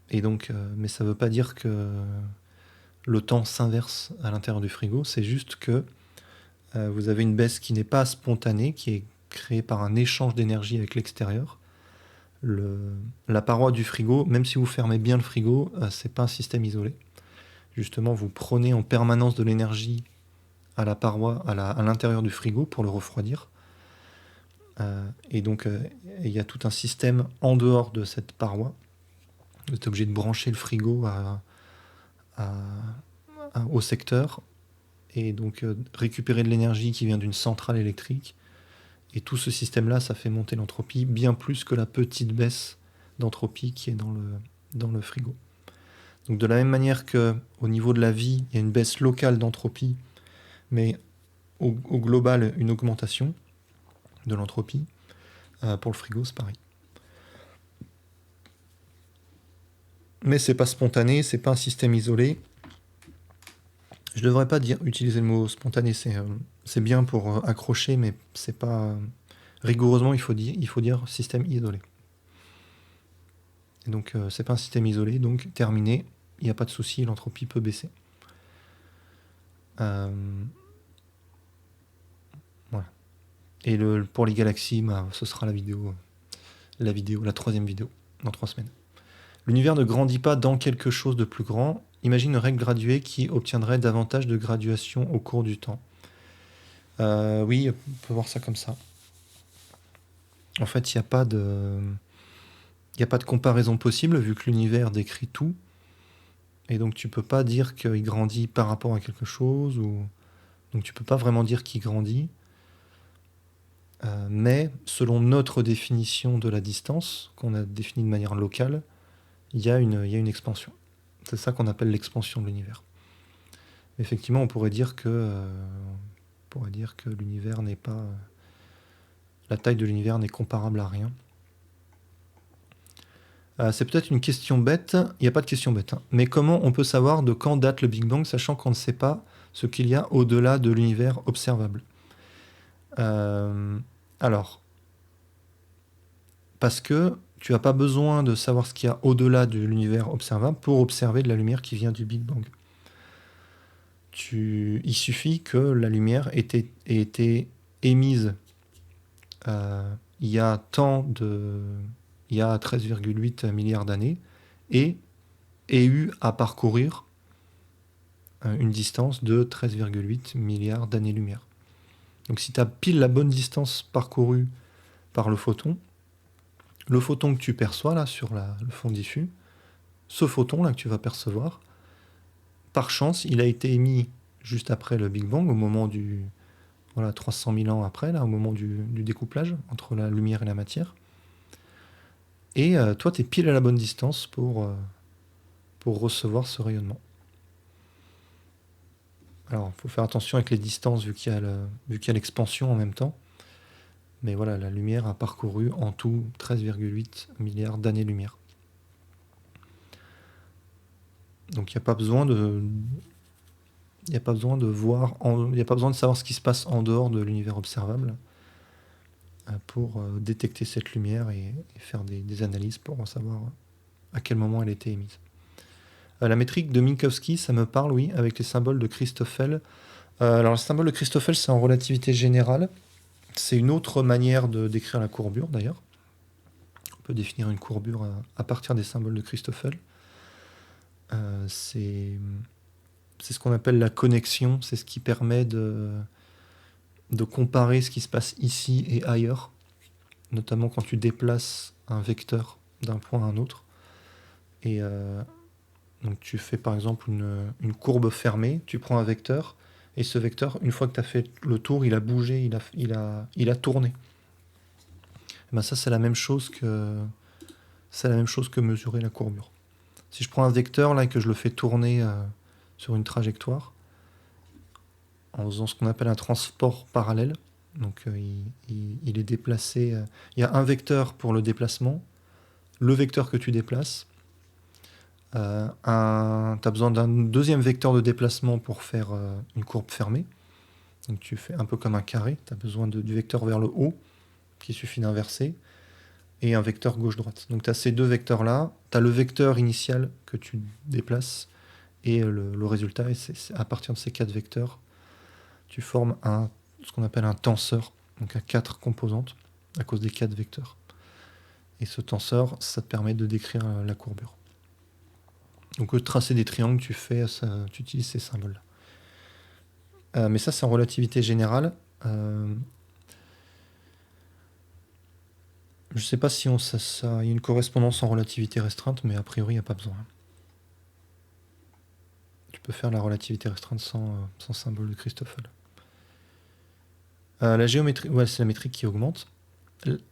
Et donc, mais ça ne veut pas dire que le temps s'inverse à l'intérieur du frigo. C'est juste que vous avez une baisse qui n'est pas spontanée, qui est créée par un échange d'énergie avec l'extérieur. La paroi du frigo, même si vous fermez bien le frigo, c'est pas un système isolé. Justement, vous prenez en permanence de l'énergie à la paroi, à l'intérieur du frigo pour le refroidir. Et donc, il y a tout un système en dehors de cette paroi. Tu es obligé de brancher le frigo à- au secteur et donc récupérer de l'énergie qui vient d'une centrale électrique. Et tout ce système-là, ça fait monter l'entropie bien plus que la petite baisse d'entropie qui est dans le frigo. Donc de la même manière qu'au niveau de la vie, il y a une baisse locale d'entropie, mais au global, une augmentation de l'entropie, pour le frigo, c'est pareil. Mais c'est pas spontané, c'est pas un système isolé. Je devrais pas utiliser le mot spontané, c'est bien pour accrocher, mais c'est pas... rigoureusement, il faut dire système isolé. Et donc, c'est pas un système isolé, donc terminé, il n'y a pas de souci, l'entropie peut baisser. Euh, voilà. Et pour les galaxies, ce sera la troisième vidéo, dans 3 semaines. L'univers ne grandit pas dans quelque chose de plus grand. Imagine une règle graduée qui obtiendrait davantage de graduation au cours du temps. Oui, on peut voir ça comme ça. En fait, il n'y a pas de comparaison possible vu que l'univers décrit tout. Et donc tu peux pas dire qu'il grandit par rapport à quelque chose. Donc tu peux pas vraiment dire qu'il grandit. Mais selon notre définition de la distance, qu'on a définie de manière locale, il y a une expansion. C'est ça qu'on appelle l'expansion de l'univers. Effectivement, on pourrait dire que l'univers n'est pas... la taille de l'univers n'est comparable à rien. C'est peut-être une question bête. Il n'y a pas de question bête. Hein. Mais comment on peut savoir de quand date le Big Bang, sachant qu'on ne sait pas ce qu'il y a au-delà de l'univers observable? Alors, parce que tu n'as pas besoin de savoir ce qu'il y a au-delà de l'univers observable pour observer de la lumière qui vient du Big Bang. Il suffit que la lumière ait été émise il y a 13,8 milliards d'années et ait eu à parcourir une distance de 13,8 milliards d'années-lumière. Donc si tu as pile la bonne distance parcourue par le photon que tu perçois là sur le fond diffus, ce photon là que tu vas percevoir, par chance, il a été émis juste après le Big Bang, au moment 300 000 ans après, là, au moment du découplage entre la lumière et la matière. Et toi, tu es pile à la bonne distance pour recevoir ce rayonnement. Alors, il faut faire attention avec les distances vu qu'il y a l'expansion en même temps. Mais voilà, la lumière a parcouru en tout 13,8 milliards d'années-lumière. Donc il n'y a pas besoin de voir, il n'y a pas besoin de savoir ce qui se passe en dehors de l'univers observable pour détecter cette lumière et faire des analyses pour savoir à quel moment elle a été émise. La métrique de Minkowski, ça me parle, oui, avec les symboles de Christoffel. Alors le symbole de Christoffel, c'est en relativité générale. C'est une autre manière de décrire la courbure, d'ailleurs. On peut définir une courbure à partir des symboles de Christoffel. C'est ce qu'on appelle la connexion. C'est ce qui permet de comparer ce qui se passe ici et ailleurs, notamment quand tu déplaces un vecteur d'un point à un autre. Et donc tu fais par exemple une courbe fermée, tu prends un vecteur, et ce vecteur, une fois que tu as fait le tour, il a bougé, il a tourné. Et ben ça, c'est la même chose que mesurer la courbure. Si je prends un vecteur là et que je le fais tourner sur une trajectoire, en faisant ce qu'on appelle un transport parallèle, donc il est déplacé. Il y a un vecteur pour le déplacement, le vecteur que tu déplaces. Tu as besoin d'un deuxième vecteur de déplacement pour faire une courbe fermée. Donc tu fais un peu comme un carré. Tu as besoin du vecteur vers le haut, qu'il suffit d'inverser, et un vecteur gauche-droite. Donc tu as ces deux vecteurs-là. Tu as le vecteur initial que tu déplaces, et le résultat, et c'est à partir de ces 4 vecteurs, tu formes ce qu'on appelle un tenseur, donc à 4 composantes, à cause des 4 vecteurs. Et ce tenseur, ça te permet de décrire la courbure. Donc, tracer des triangles, tu utilises ces symboles-là. Mais ça, c'est en relativité générale. Je sais pas si il y a une correspondance en relativité restreinte, mais a priori, il n'y a pas besoin. Tu peux faire la relativité restreinte sans symbole de Christoffel. La géométrie, ouais, c'est la métrique qui augmente.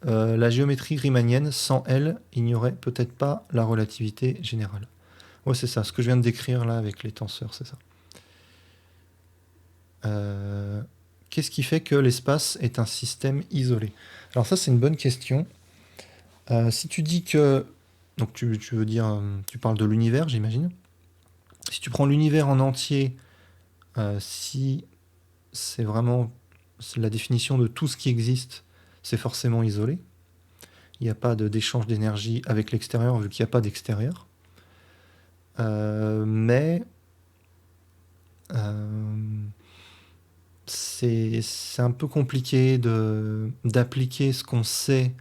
La géométrie riemannienne, sans elle, il n'y aurait peut-être pas la relativité générale. Ouais, c'est ça, ce que je viens de décrire là avec les tenseurs, c'est ça. Qu'est-ce qui fait que l'espace est un système isolé? Alors ça, c'est une bonne question. Si tu dis que... Donc tu veux dire... Tu parles de l'univers, j'imagine. Si tu prends l'univers en entier, si c'est vraiment la définition de tout ce qui existe, c'est forcément isolé. Il n'y a pas d'échange d'énergie avec l'extérieur, vu qu'il n'y a pas d'extérieur. Mais c'est un peu compliqué d'appliquer ce qu'on sait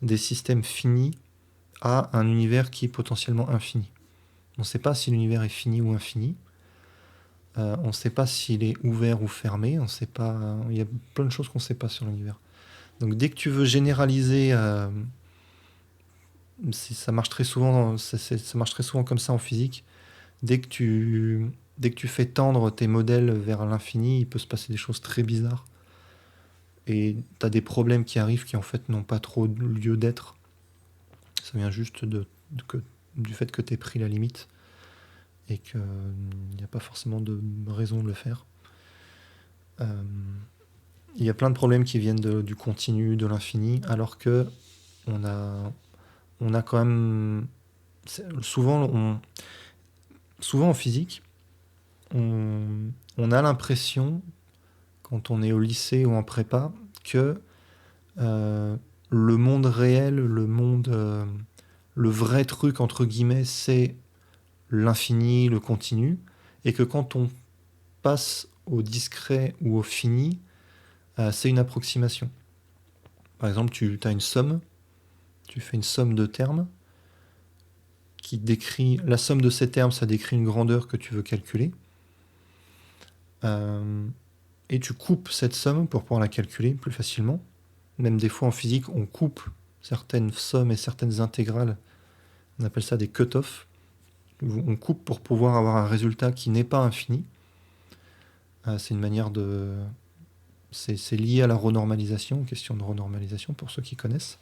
des systèmes finis à un univers qui est potentiellement infini. On ne sait pas si l'univers est fini ou infini. On ne sait pas s'il est ouvert ou fermé. On sait pas. Il y a plein de choses qu'on ne sait pas sur l'univers. Donc dès que tu veux généraliser, ça marche très souvent. Ça marche très souvent comme ça en physique. Dès que tu fais tendre tes modèles vers l'infini, il peut se passer des choses très bizarres. Et tu as des problèmes qui arrivent qui en fait n'ont pas trop lieu d'être. Ça vient juste du fait que tu aies pris la limite et qu'il n'y a pas forcément de raison de le faire. Il y a plein de problèmes qui viennent du continu, de l'infini, alors que on a quand même... Souvent en physique, on a l'impression, quand on est au lycée ou en prépa, que le monde réel, le vrai truc, entre guillemets, c'est l'infini, le continu, et que quand on passe au discret ou au fini, c'est une approximation. Par exemple, tu as une somme, tu fais une somme de termes qui décrit... La somme de ces termes, ça décrit une grandeur que tu veux calculer. Et tu coupes cette somme pour pouvoir la calculer plus facilement. Même des fois en physique, on coupe certaines sommes et certaines intégrales. On appelle ça des cut-off. On coupe pour pouvoir avoir un résultat qui n'est pas infini. C'est une manière de... C'est lié à la renormalisation, question de renormalisation pour ceux qui connaissent.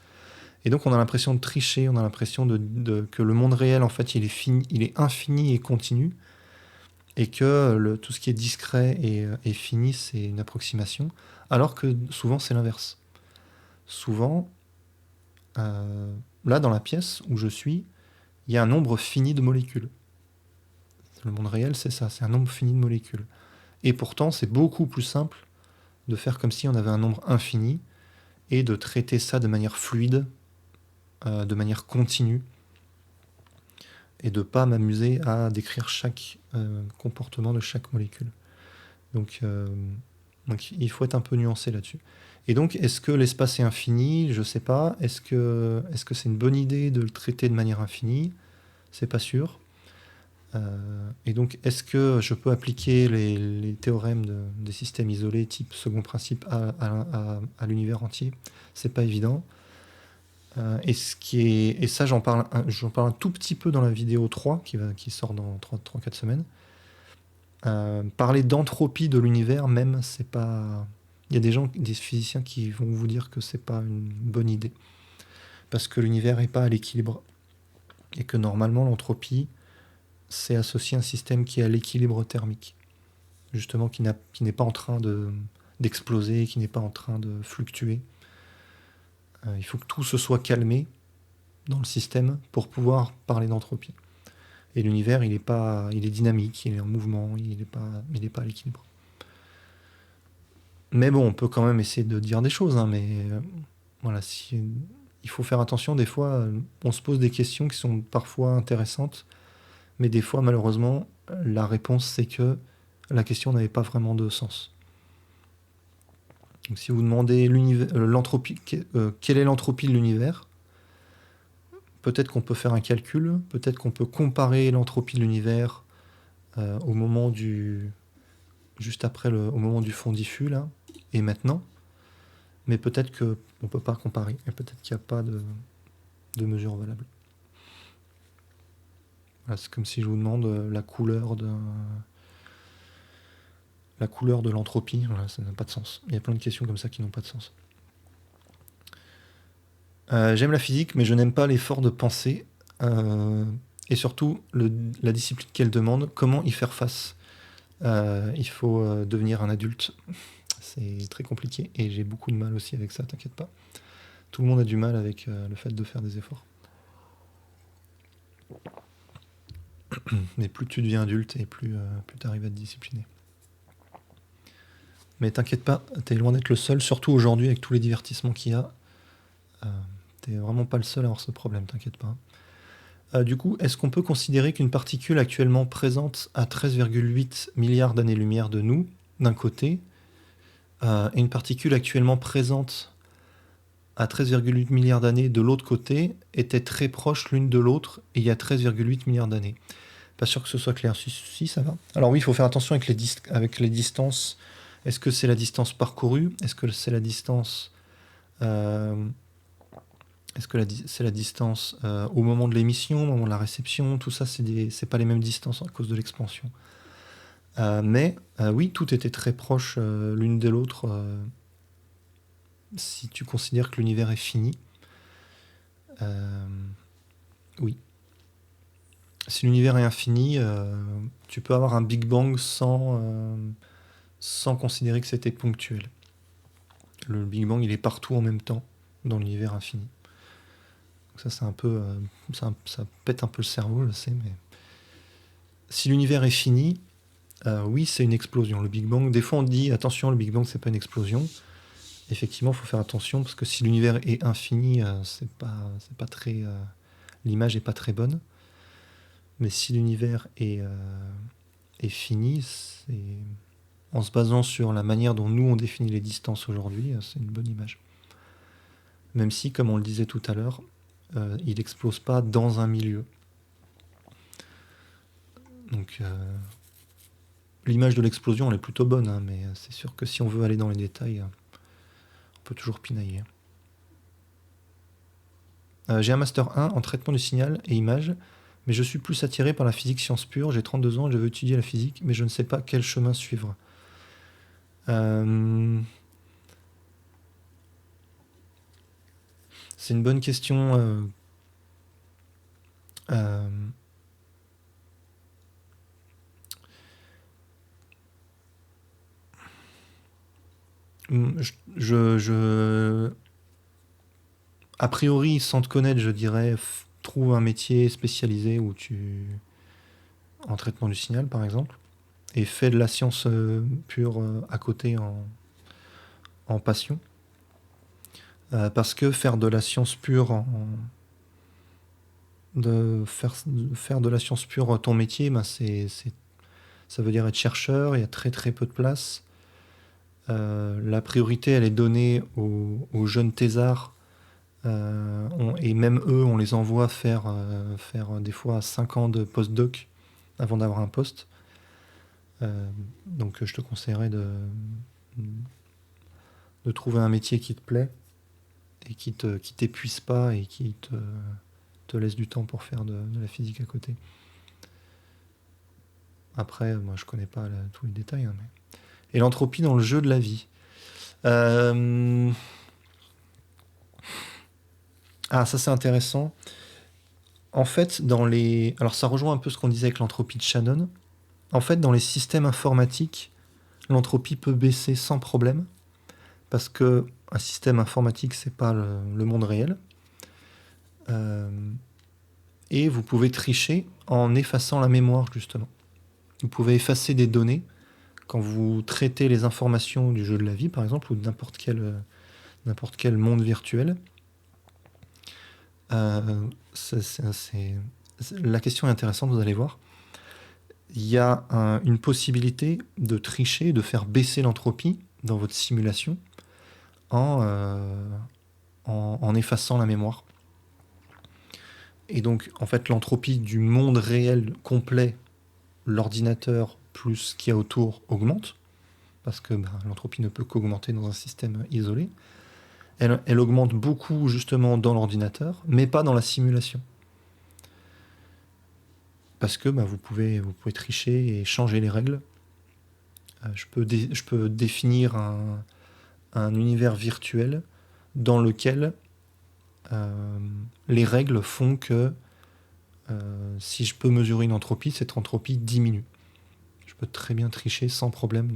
Et donc on a l'impression de tricher, on a l'impression que le monde réel, en fait, il est infini et continu, et que tout ce qui est discret et fini, c'est une approximation, alors que souvent c'est l'inverse. Souvent, là dans la pièce où je suis, il y a un nombre fini de molécules. Le monde réel, c'est ça, c'est un nombre fini de molécules. Et pourtant, c'est beaucoup plus simple de faire comme si on avait un nombre infini et de traiter ça de manière fluide, de manière continue, et de ne pas m'amuser à décrire chaque comportement de chaque molécule. Donc il faut être un peu nuancé là-dessus. Et donc, est-ce que l'espace est infini? Je ne sais pas. Est-ce que c'est une bonne idée de le traiter de manière infinie? C'est pas sûr. Et donc, est-ce que je peux appliquer les théorèmes des systèmes isolés type second principe à l'univers entier? C'est pas évident. Et ça, j'en parle un tout petit peu dans la vidéo 3 qui sort dans 3-4 semaines. Parler d'entropie de l'univers, même, c'est pas... Il y a des physiciens qui vont vous dire que c'est pas une bonne idée. Parce que l'univers n'est pas à l'équilibre. Et que normalement, l'entropie, c'est associé à un système qui est à l'équilibre thermique. Justement, qui n'est pas en train d'exploser, qui n'est pas en train de fluctuer. Il faut que tout se soit calmé dans le système pour pouvoir parler d'entropie. Et l'univers, il est dynamique, il est en mouvement, il n'est pas à l'équilibre. Mais bon, on peut quand même essayer de dire des choses, hein, mais voilà, il faut faire attention. Des fois, on se pose des questions qui sont parfois intéressantes, mais des fois, malheureusement, la réponse, c'est que la question n'avait pas vraiment de sens. Donc, si vous demandez l'entropie, quelle est l'entropie de l'univers, peut-être qu'on peut faire un calcul, peut-être qu'on peut comparer l'entropie de l'univers au moment juste après au moment du fond diffus, là, et maintenant. Mais peut-être qu'on ne peut pas comparer, et peut-être qu'il n'y a pas de mesure valable. Voilà, c'est comme si je vous demande la couleur de l'entropie. Voilà, ça n'a pas de sens. Il y a plein de questions comme ça qui n'ont pas de sens. J'aime la physique, mais je n'aime pas l'effort de penser. Et surtout, la discipline qu'elle demande, comment y faire face. Il faut devenir un adulte. C'est très compliqué. Et j'ai beaucoup de mal aussi avec ça, t'inquiète pas. Tout le monde a du mal avec le fait de faire des efforts. Mais plus tu deviens adulte et plus tu arrives à te discipliner. Mais t'inquiète pas, t'es loin d'être le seul, surtout aujourd'hui avec tous les divertissements qu'il y a. T'es vraiment pas le seul à avoir ce problème, t'inquiète pas. Du coup, est-ce qu'on peut considérer qu'une particule actuellement présente à 13,8 milliards d'années-lumière de nous, d'un côté, et une particule actuellement présente à 13,8 milliards d'années de l'autre côté, étaient très proches l'une de l'autre il y a 13,8 milliards d'années? Pas sûr que ce soit clair. Si, ça va. Alors oui, il faut faire attention avec les distances. Est-ce que c'est la distance parcourue? Est-ce que c'est la distance Est-ce que c'est la distance au moment de l'émission, au moment de la réception? Tout ça, c'est pas les mêmes distances à cause de l'expansion. Mais oui, tout était très proche l'une de l'autre si tu considères que l'univers est fini. Oui. Si l'univers est infini, tu peux avoir un Big Bang sans considérer que c'était ponctuel. Le Big Bang, il est partout en même temps dans l'univers infini. Donc ça, c'est un peu, ça pète un peu le cerveau, je sais, mais si l'univers est fini, oui, c'est une explosion. Le Big Bang, des fois on dit attention, le Big Bang, c'est pas une explosion. Effectivement, il faut faire attention parce que si l'univers est infini, c'est pas très, l'image est pas très bonne. Mais si l'univers est fini, c'est en se basant sur la manière dont nous on définit les distances aujourd'hui, c'est une bonne image. Même si, comme on le disait tout à l'heure, il n'explose pas dans un milieu. Donc l'image de l'explosion, elle est plutôt bonne, hein, mais c'est sûr que si on veut aller dans les détails, on peut toujours pinailler. J'ai un Master 1 en traitement du signal et images, mais je suis plus attiré par la physique sciences pures. J'ai 32 ans et je veux étudier la physique, mais je ne sais pas quel chemin suivre. C'est une bonne question. A priori, sans te connaître, je dirais trouve un métier spécialisé en traitement du signal, par exemple, et fais de la science pure à côté en passion. Parce que faire de la science pure faire de la science pure ton métier, ben ça veut dire être chercheur, il y a très très peu de place. La priorité, elle est donnée aux jeunes thésards, et même eux, on les envoie faire des fois 5 ans de postdoc avant d'avoir un poste. Donc je te conseillerais de trouver un métier qui te plaît et qui t'épuise pas et qui te laisse du temps pour faire de la physique à côté. Après, moi je connais pas tous les détails, hein, mais... Et l'entropie dans le jeu de la vie. Ah, ça c'est intéressant. En fait, alors ça rejoint un peu ce qu'on disait avec l'entropie de Shannon. En fait, dans les systèmes informatiques, l'entropie peut baisser sans problème, parce que un système informatique, c'est pas le monde réel. Et vous pouvez tricher en effaçant la mémoire, justement. Vous pouvez effacer des données quand vous traitez les informations du jeu de la vie, par exemple, ou de n'importe quel monde virtuel. La question est intéressante, vous allez voir. Il y a une possibilité de tricher, de faire baisser l'entropie dans votre simulation en effaçant la mémoire. Et donc, en fait, l'entropie du monde réel complet, l'ordinateur plus ce qu'il y a autour augmente, parce que l'entropie ne peut qu'augmenter dans un système isolé. elle augmente beaucoup justement dans l'ordinateur, mais pas dans la simulation. Parce que vous pouvez tricher et changer les règles. Je peux définir un univers virtuel dans lequel les règles font que si je peux mesurer une entropie, cette entropie diminue. Je peux très bien tricher sans problème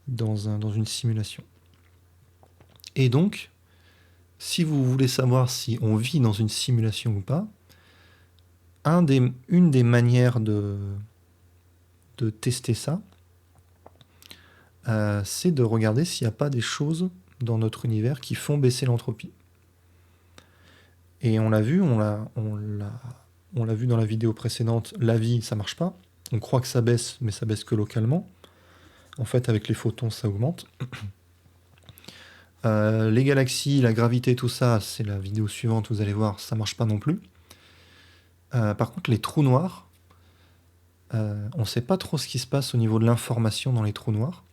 dans une simulation. Et donc, si vous voulez savoir si on vit dans une simulation ou pas, une des manières de tester ça, c'est de regarder s'il n'y a pas des choses dans notre univers qui font baisser l'entropie. Et on l'a vu, on l'a vu dans la vidéo précédente, la vie, ça marche pas. On croit que ça baisse, mais ça baisse que localement. En fait, avec les photons, ça augmente. Les galaxies, la gravité, tout ça, c'est la vidéo suivante, vous allez voir, ça marche pas non plus. Par contre, les trous noirs, on ne sait pas trop ce qui se passe au niveau de l'information dans les trous noirs.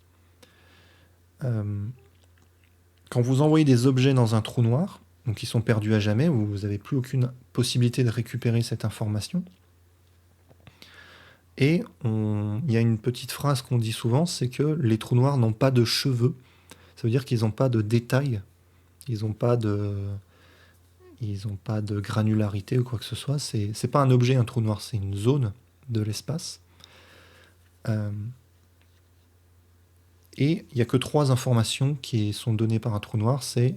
Quand vous envoyez des objets dans un trou noir, donc ils sont perdus à jamais, vous n'avez plus aucune possibilité de récupérer cette information. Et il y a une petite phrase qu'on dit souvent, c'est que les trous noirs n'ont pas de cheveux. Ça veut dire qu'ils n'ont pas de détails, ils n'ont pas de granularité ou quoi que ce soit. C'est pas un objet, un trou noir, c'est une zone de l'espace. Et il n'y a que 3 informations qui sont données par un trou noir, c'est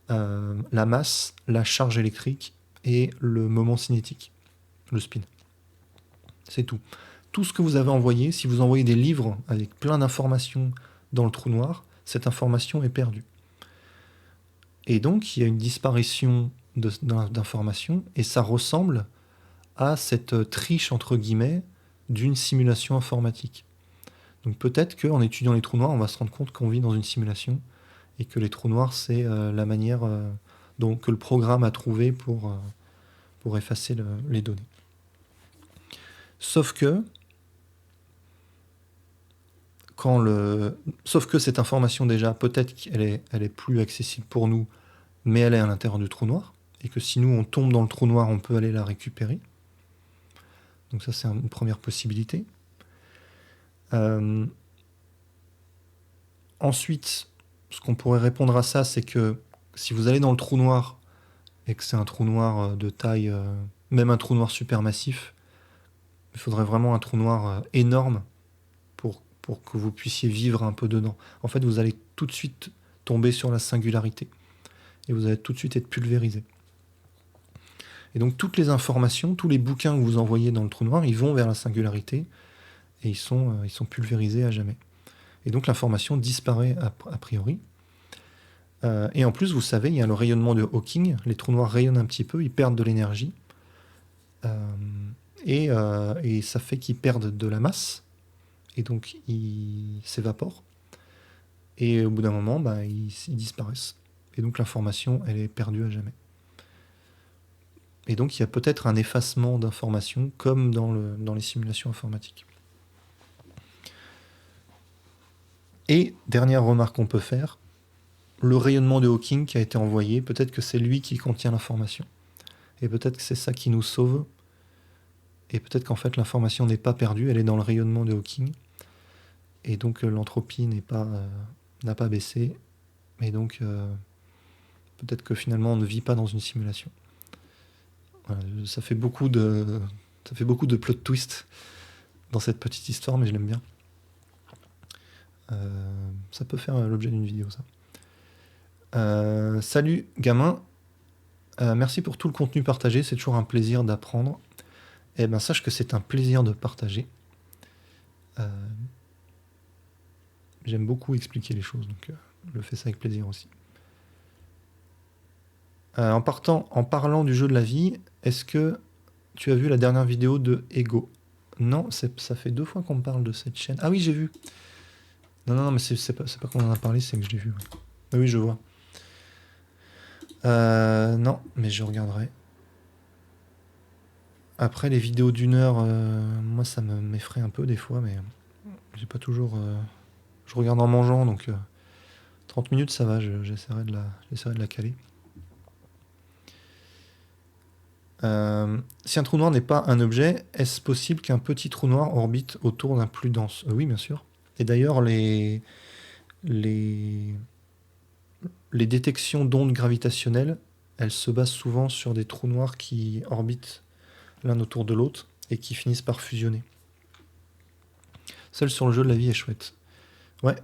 la masse, la charge électrique et le moment cinétique, le spin. C'est tout. Tout ce que vous avez envoyé, si vous envoyez des livres avec plein d'informations dans le trou noir, cette information est perdue. Et donc, il y a une disparition d'informations, et ça ressemble à cette triche, entre guillemets, d'une simulation informatique. Donc peut-être qu'en étudiant les trous noirs, on va se rendre compte qu'on vit dans une simulation, et que les trous noirs, c'est la manière que le programme a trouvé pour effacer les données. Sauf que cette information, déjà, peut-être qu'elle est plus accessible pour nous, mais elle est à l'intérieur du trou noir, et que si nous, on tombe dans le trou noir, on peut aller la récupérer. Donc ça, c'est une première possibilité. Ensuite, ce qu'on pourrait répondre à ça, c'est que si vous allez dans le trou noir, et que c'est un trou noir de taille, même un trou noir supermassif, il faudrait vraiment un trou noir énorme pour que vous puissiez vivre un peu dedans. En fait, vous allez tout de suite tomber sur la singularité. Et vous allez tout de suite être pulvérisé. Et donc, toutes les informations, tous les bouquins que vous envoyez dans le trou noir, ils vont vers la singularité et ils sont pulvérisés à jamais. Et donc, l'information disparaît a priori. Et en plus, vous savez, il y a le rayonnement de Hawking. Les trous noirs rayonnent un petit peu, ils perdent de l'énergie. Et ça fait qu'ils perdent de la masse. Et donc, ils s'évaporent. Et au bout d'un moment, ils disparaissent. Et donc, l'information, elle est perdue à jamais. Et donc, il y a peut-être un effacement d'informations, comme dans les simulations informatiques. Et, dernière remarque qu'on peut faire, le rayonnement de Hawking qui a été envoyé, peut-être que c'est lui qui contient l'information. Et peut-être que c'est ça qui nous sauve. Et peut-être qu'en fait, l'information n'est pas perdue, elle est dans le rayonnement de Hawking. Et donc, l'entropie n'a pas baissé. Et donc, peut-être que finalement, on ne vit pas dans une simulation. Voilà, ça fait beaucoup de plot twists dans cette petite histoire, mais je l'aime bien. Ça peut faire l'objet d'une vidéo, ça. Salut, gamin. Merci pour tout le contenu partagé, c'est toujours un plaisir d'apprendre. Eh bien, sache que c'est un plaisir de partager. J'aime beaucoup expliquer les choses, donc je fais ça avec plaisir aussi. En parlant du jeu de la vie, est-ce que tu as vu la dernière vidéo de Ego? Non, ça fait 2 fois qu'on me parle de cette chaîne. Ah oui, j'ai vu. Non, mais c'est pas qu'on en a parlé, c'est que je l'ai vu. Ouais. Ah oui, je vois. Non, mais je regarderai. Après, les vidéos d'1 heure, moi, ça m'effraie un peu des fois, mais j'ai pas toujours... je regarde en mangeant, donc 30 minutes, ça va, j'essaierai de la caler. Si un trou noir n'est pas un objet, est-ce possible qu'un petit trou noir orbite autour d'un plus dense? Oui, bien sûr. Et d'ailleurs, les, les détections d'ondes gravitationnelles, elles se basent souvent sur des trous noirs qui orbitent l'un autour de l'autre et qui finissent par fusionner. Celle sur le jeu de la vie est chouette. Ouais,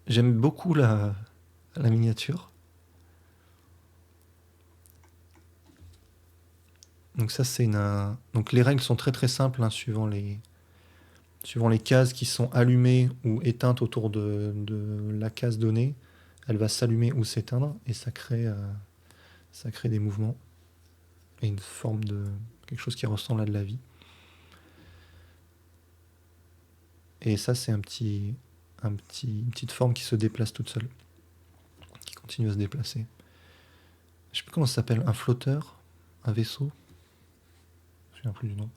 j'aime beaucoup la miniature. Donc ça, c'est une... Donc les règles sont très très simples, hein, suivant les cases qui sont allumées ou éteintes autour de la case donnée. Elle va s'allumer ou s'éteindre et ça crée des mouvements et une forme de quelque chose qui ressemble à de la vie. Et ça, c'est une petite forme qui se déplace toute seule, qui continue à se déplacer. Je sais plus comment ça s'appelle, un flotteur, un vaisseau. Je ne me souviens plus du nom.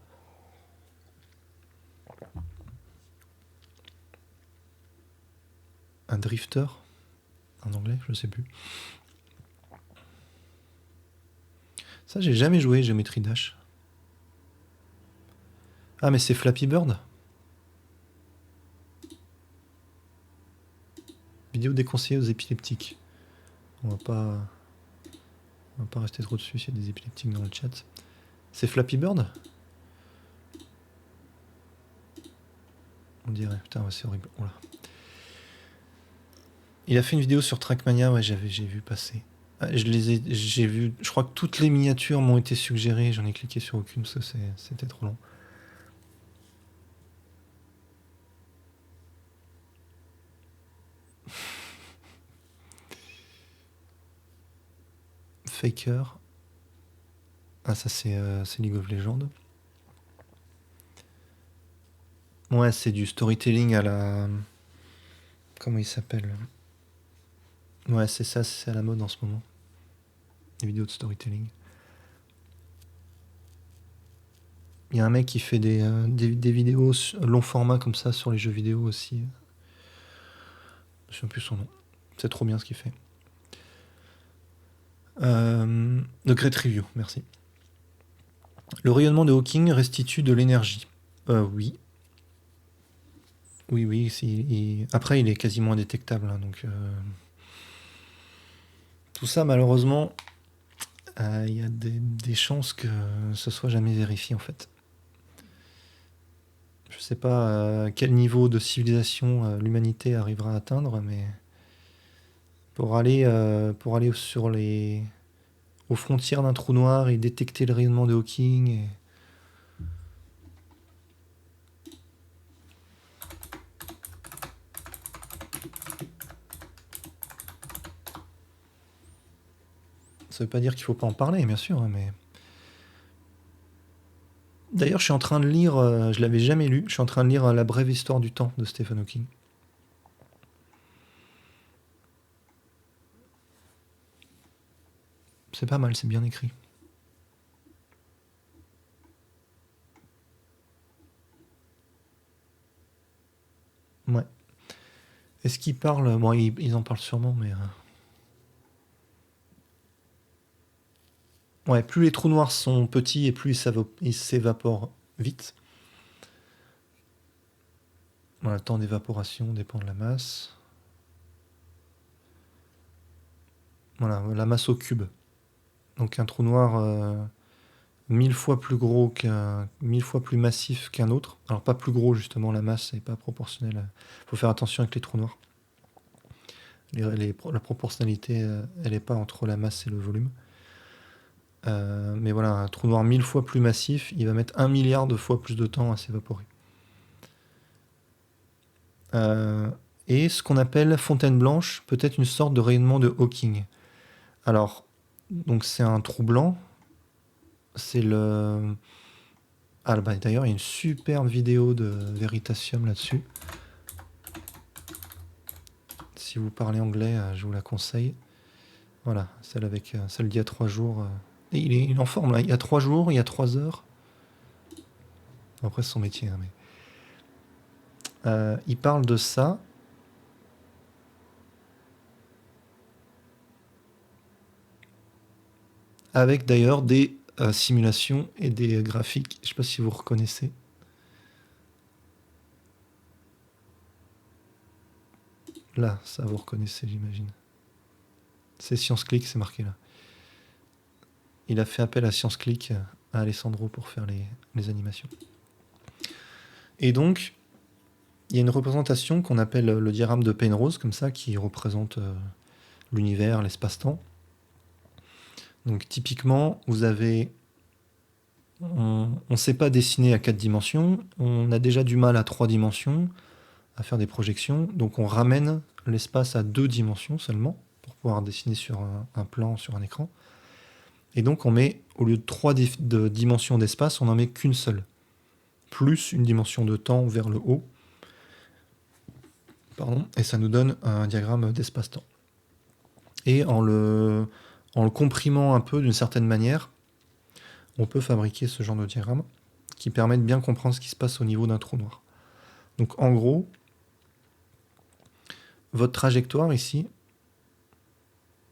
Un drifter, en anglais, je ne sais plus. Ça, j'ai jamais joué Geometry Dash. Ah, mais c'est Flappy Bird. Vidéo déconseillée aux épileptiques. On va pas rester trop dessus s'il y a des épileptiques dans le chat. C'est Flappy Bird? On dirait. Putain, ouais, c'est horrible. Oula. Il a fait une vidéo sur Trackmania, ouais, j'ai vu passer. Ah, j'ai vu. Je crois que toutes les miniatures m'ont été suggérées. J'en ai cliqué sur aucune parce que c'était trop long. Faker. Ah, ça c'est League of Legends. Ouais, c'est du storytelling à la... Comment il s'appelle? Ouais, c'est ça, c'est à la mode en ce moment. Les vidéos de storytelling. Il y a un mec qui fait des vidéos long format comme ça sur les jeux vidéo aussi. Je ne sais plus son nom. C'est trop bien ce qu'il fait. The Great Review, merci. Le rayonnement de Hawking restitue de l'énergie. Oui. Oui. Après, il est quasiment indétectable. Hein, donc, tout ça, malheureusement, il y a des chances que ce soit jamais vérifié, en fait. Je sais pas quel niveau de civilisation l'humanité arrivera à atteindre, mais pour aller aux frontières d'un trou noir et détecter le rayonnement de Hawking. Ça veut pas dire qu'il faut pas en parler, bien sûr, hein, mais... D'ailleurs, je suis en train de lire, je l'avais jamais lu, je suis en train de lire La brève histoire du temps de Stephen Hawking. C'est pas mal, c'est bien écrit. Ouais. Est-ce qu'ils parlent... Bon, ils en parlent sûrement, mais... Ouais, plus les trous noirs sont petits et plus ils s'évaporent vite. Voilà, le temps d'évaporation dépend de la masse. Voilà, la masse au cube. Donc un trou noir 1000 fois plus gros 1000 fois plus massif qu'un autre. Alors pas plus gros justement, la masse n'est pas proportionnelle. Il faut faire attention avec les trous noirs. La proportionnalité, elle n'est pas entre la masse et le volume. Mais voilà, un trou noir 1000 fois plus massif, il va mettre 1 milliard de fois plus de temps à s'évaporer. Et ce qu'on appelle fontaine blanche, peut-être une sorte de rayonnement de Hawking. Alors, donc c'est un trou blanc. C'est le... Ah bah d'ailleurs, il y a une superbe vidéo de Veritasium là-dessus. Si vous parlez anglais, je vous la conseille. Voilà, celle d'il y a 3 jours. Et il est en forme là, il y a 3 jours, il y a 3 heures. Après, c'est son métier, hein, mais... il parle de ça. avec d'ailleurs des simulations et des graphiques. Je ne sais pas si vous reconnaissez. Là, ça vous reconnaissez, j'imagine. C'est ScienceClick, c'est marqué là. Il a fait appel à ScienceClick, à Alessandro, pour faire les animations. Et donc, il y a une représentation qu'on appelle le diagramme de Penrose, comme ça, qui représente l'univers, l'espace-temps. Donc typiquement, vous avez... On ne sait pas dessiner à 4 dimensions, on a déjà du mal à 3 dimensions, à faire des projections, donc on ramène l'espace à 2 dimensions seulement, pour pouvoir dessiner sur un plan, sur un écran. Et donc on met, au lieu de 3 dimensions d'espace, on n'en met qu'une seule, plus une dimension de temps vers le haut. Pardon, et ça nous donne un diagramme d'espace-temps. Et en le comprimant un peu d'une certaine manière, on peut fabriquer ce genre de diagramme qui permet de bien comprendre ce qui se passe au niveau d'un trou noir. Donc en gros, votre trajectoire ici,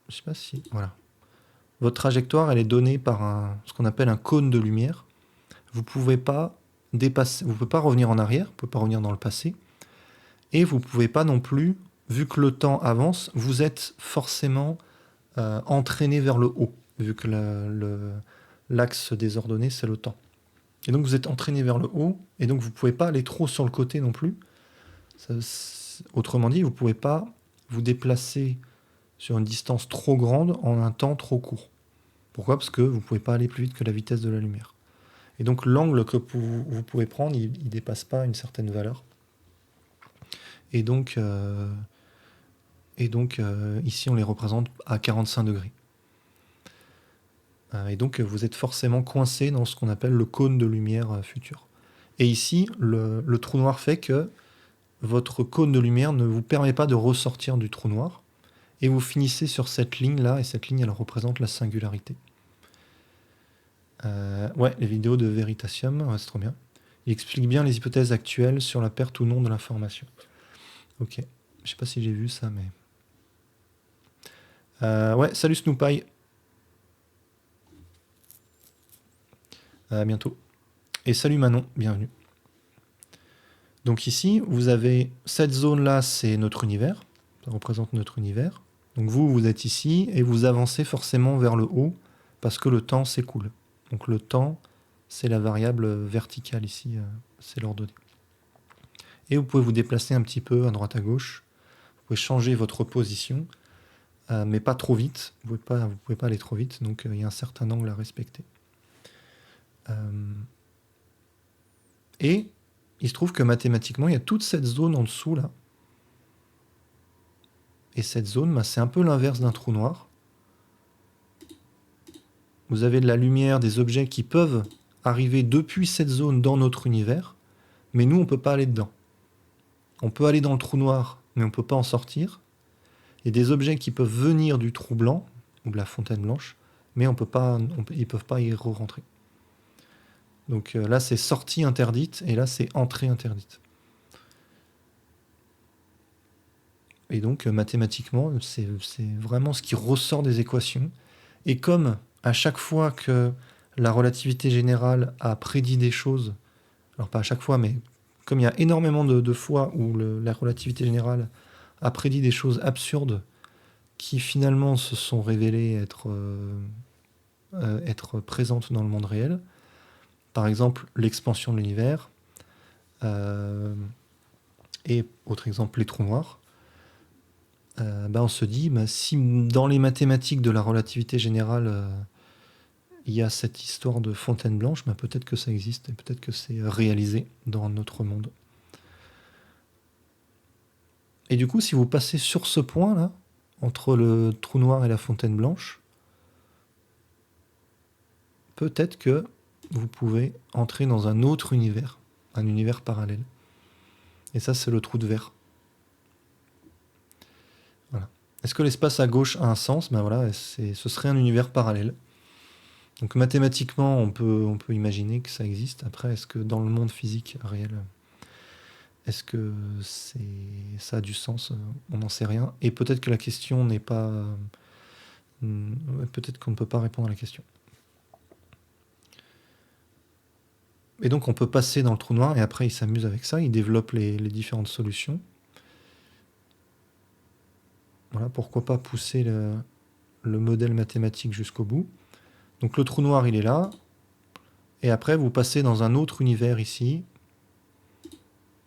je sais pas si... Voilà. Votre trajectoire, elle est donnée par ce qu'on appelle un cône de lumière. Vous ne pouvez pas dépasser, vous pouvez pas revenir en arrière, vous ne pouvez pas revenir dans le passé, et vous ne pouvez pas non plus, vu que le temps avance, vous êtes forcément entraîné vers le haut, vu que l'axe désordonné, c'est le temps. Et donc vous êtes entraîné vers le haut, et donc vous ne pouvez pas aller trop sur le côté non plus. Autrement dit, vous ne pouvez pas vous déplacer sur une distance trop grande en un temps trop court. Pourquoi ? Parce que vous ne pouvez pas aller plus vite que la vitesse de la lumière. Et donc l'angle que vous pouvez prendre, il ne dépasse pas une certaine valeur. Et donc ici, on les représente à 45 degrés. Et donc, vous êtes forcément coincé dans ce qu'on appelle le cône de lumière futur. Et ici, le trou noir fait que votre cône de lumière ne vous permet pas de ressortir du trou noir. Et vous finissez sur cette ligne-là, et cette ligne, elle représente la singularité. Ouais, les vidéos de Veritasium, ouais, c'est trop bien. Il explique bien les hypothèses actuelles sur la perte ou non de l'information. Ok, je sais pas si j'ai vu ça, mais... ouais, salut Snoopy. À bientôt. Et salut Manon, bienvenue. Donc ici, vous avez cette zone-là, c'est notre univers. Ça représente notre univers. Donc vous êtes ici et vous avancez forcément vers le haut parce que le temps s'écoule. Donc le temps, c'est la variable verticale ici, c'est l'ordonnée. Et vous pouvez vous déplacer un petit peu à droite à gauche. Vous pouvez changer votre position, mais pas trop vite. Vous pouvez pas aller trop vite, donc il y a un certain angle à respecter. Et il se trouve que mathématiquement, il y a toute cette zone en dessous là. Et cette zone, c'est un peu l'inverse d'un trou noir. Vous avez de la lumière, des objets qui peuvent arriver depuis cette zone dans notre univers, mais nous, on ne peut pas aller dedans. On peut aller dans le trou noir, mais on ne peut pas en sortir. Il y a des objets qui peuvent venir du trou blanc, ou de la fontaine blanche, mais ils ne peuvent pas y re-rentrer. Donc là, c'est sortie interdite, et là, c'est entrée interdite. Et donc, mathématiquement, c'est vraiment ce qui ressort des équations. Et comme à chaque fois que la relativité générale a prédit des choses, alors pas à chaque fois, mais comme il y a énormément de fois où la relativité générale a prédit des choses absurdes qui finalement se sont révélées être présentes dans le monde réel, par exemple l'expansion de l'univers, et autre exemple les trous noirs, on se dit, si dans les mathématiques de la relativité générale, il y a cette histoire de fontaine blanche, peut-être que ça existe et peut-être que c'est réalisé dans notre monde. Et du coup, si vous passez sur ce point-là, entre le trou noir et la fontaine blanche, peut-être que vous pouvez entrer dans un autre univers, un univers parallèle. Et ça, c'est le trou de verre. Voilà. Est-ce que l'espace à gauche a un sens ? Ce serait un univers parallèle. Donc mathématiquement, on peut imaginer que ça existe. Après, est-ce que dans le monde physique réel, est-ce que ça a du sens ? On n'en sait rien. Et peut-être que la question n'est pas... Peut-être qu'on ne peut pas répondre à la question. Et donc on peut passer dans le trou noir et après il s'amuse avec ça, il développe les différentes solutions. Voilà, pourquoi pas pousser le modèle mathématique jusqu'au bout. Donc le trou noir il est là, et après vous passez dans un autre univers ici,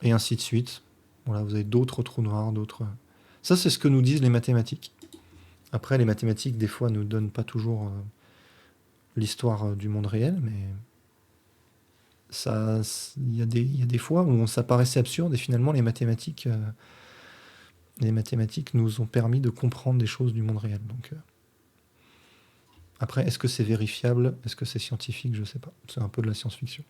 et ainsi de suite. Voilà, vous avez d'autres trous noirs, d'autres... Ça c'est ce que nous disent les mathématiques. Après les mathématiques des fois ne nous donnent pas toujours l'histoire du monde réel, mais ça, il y a des fois où ça paraissait absurde et finalement les mathématiques nous ont permis de comprendre des choses du monde réel. Donc, après, est-ce que c'est vérifiable? Est-ce que c'est scientifique? Je ne sais pas. C'est un peu de la science-fiction.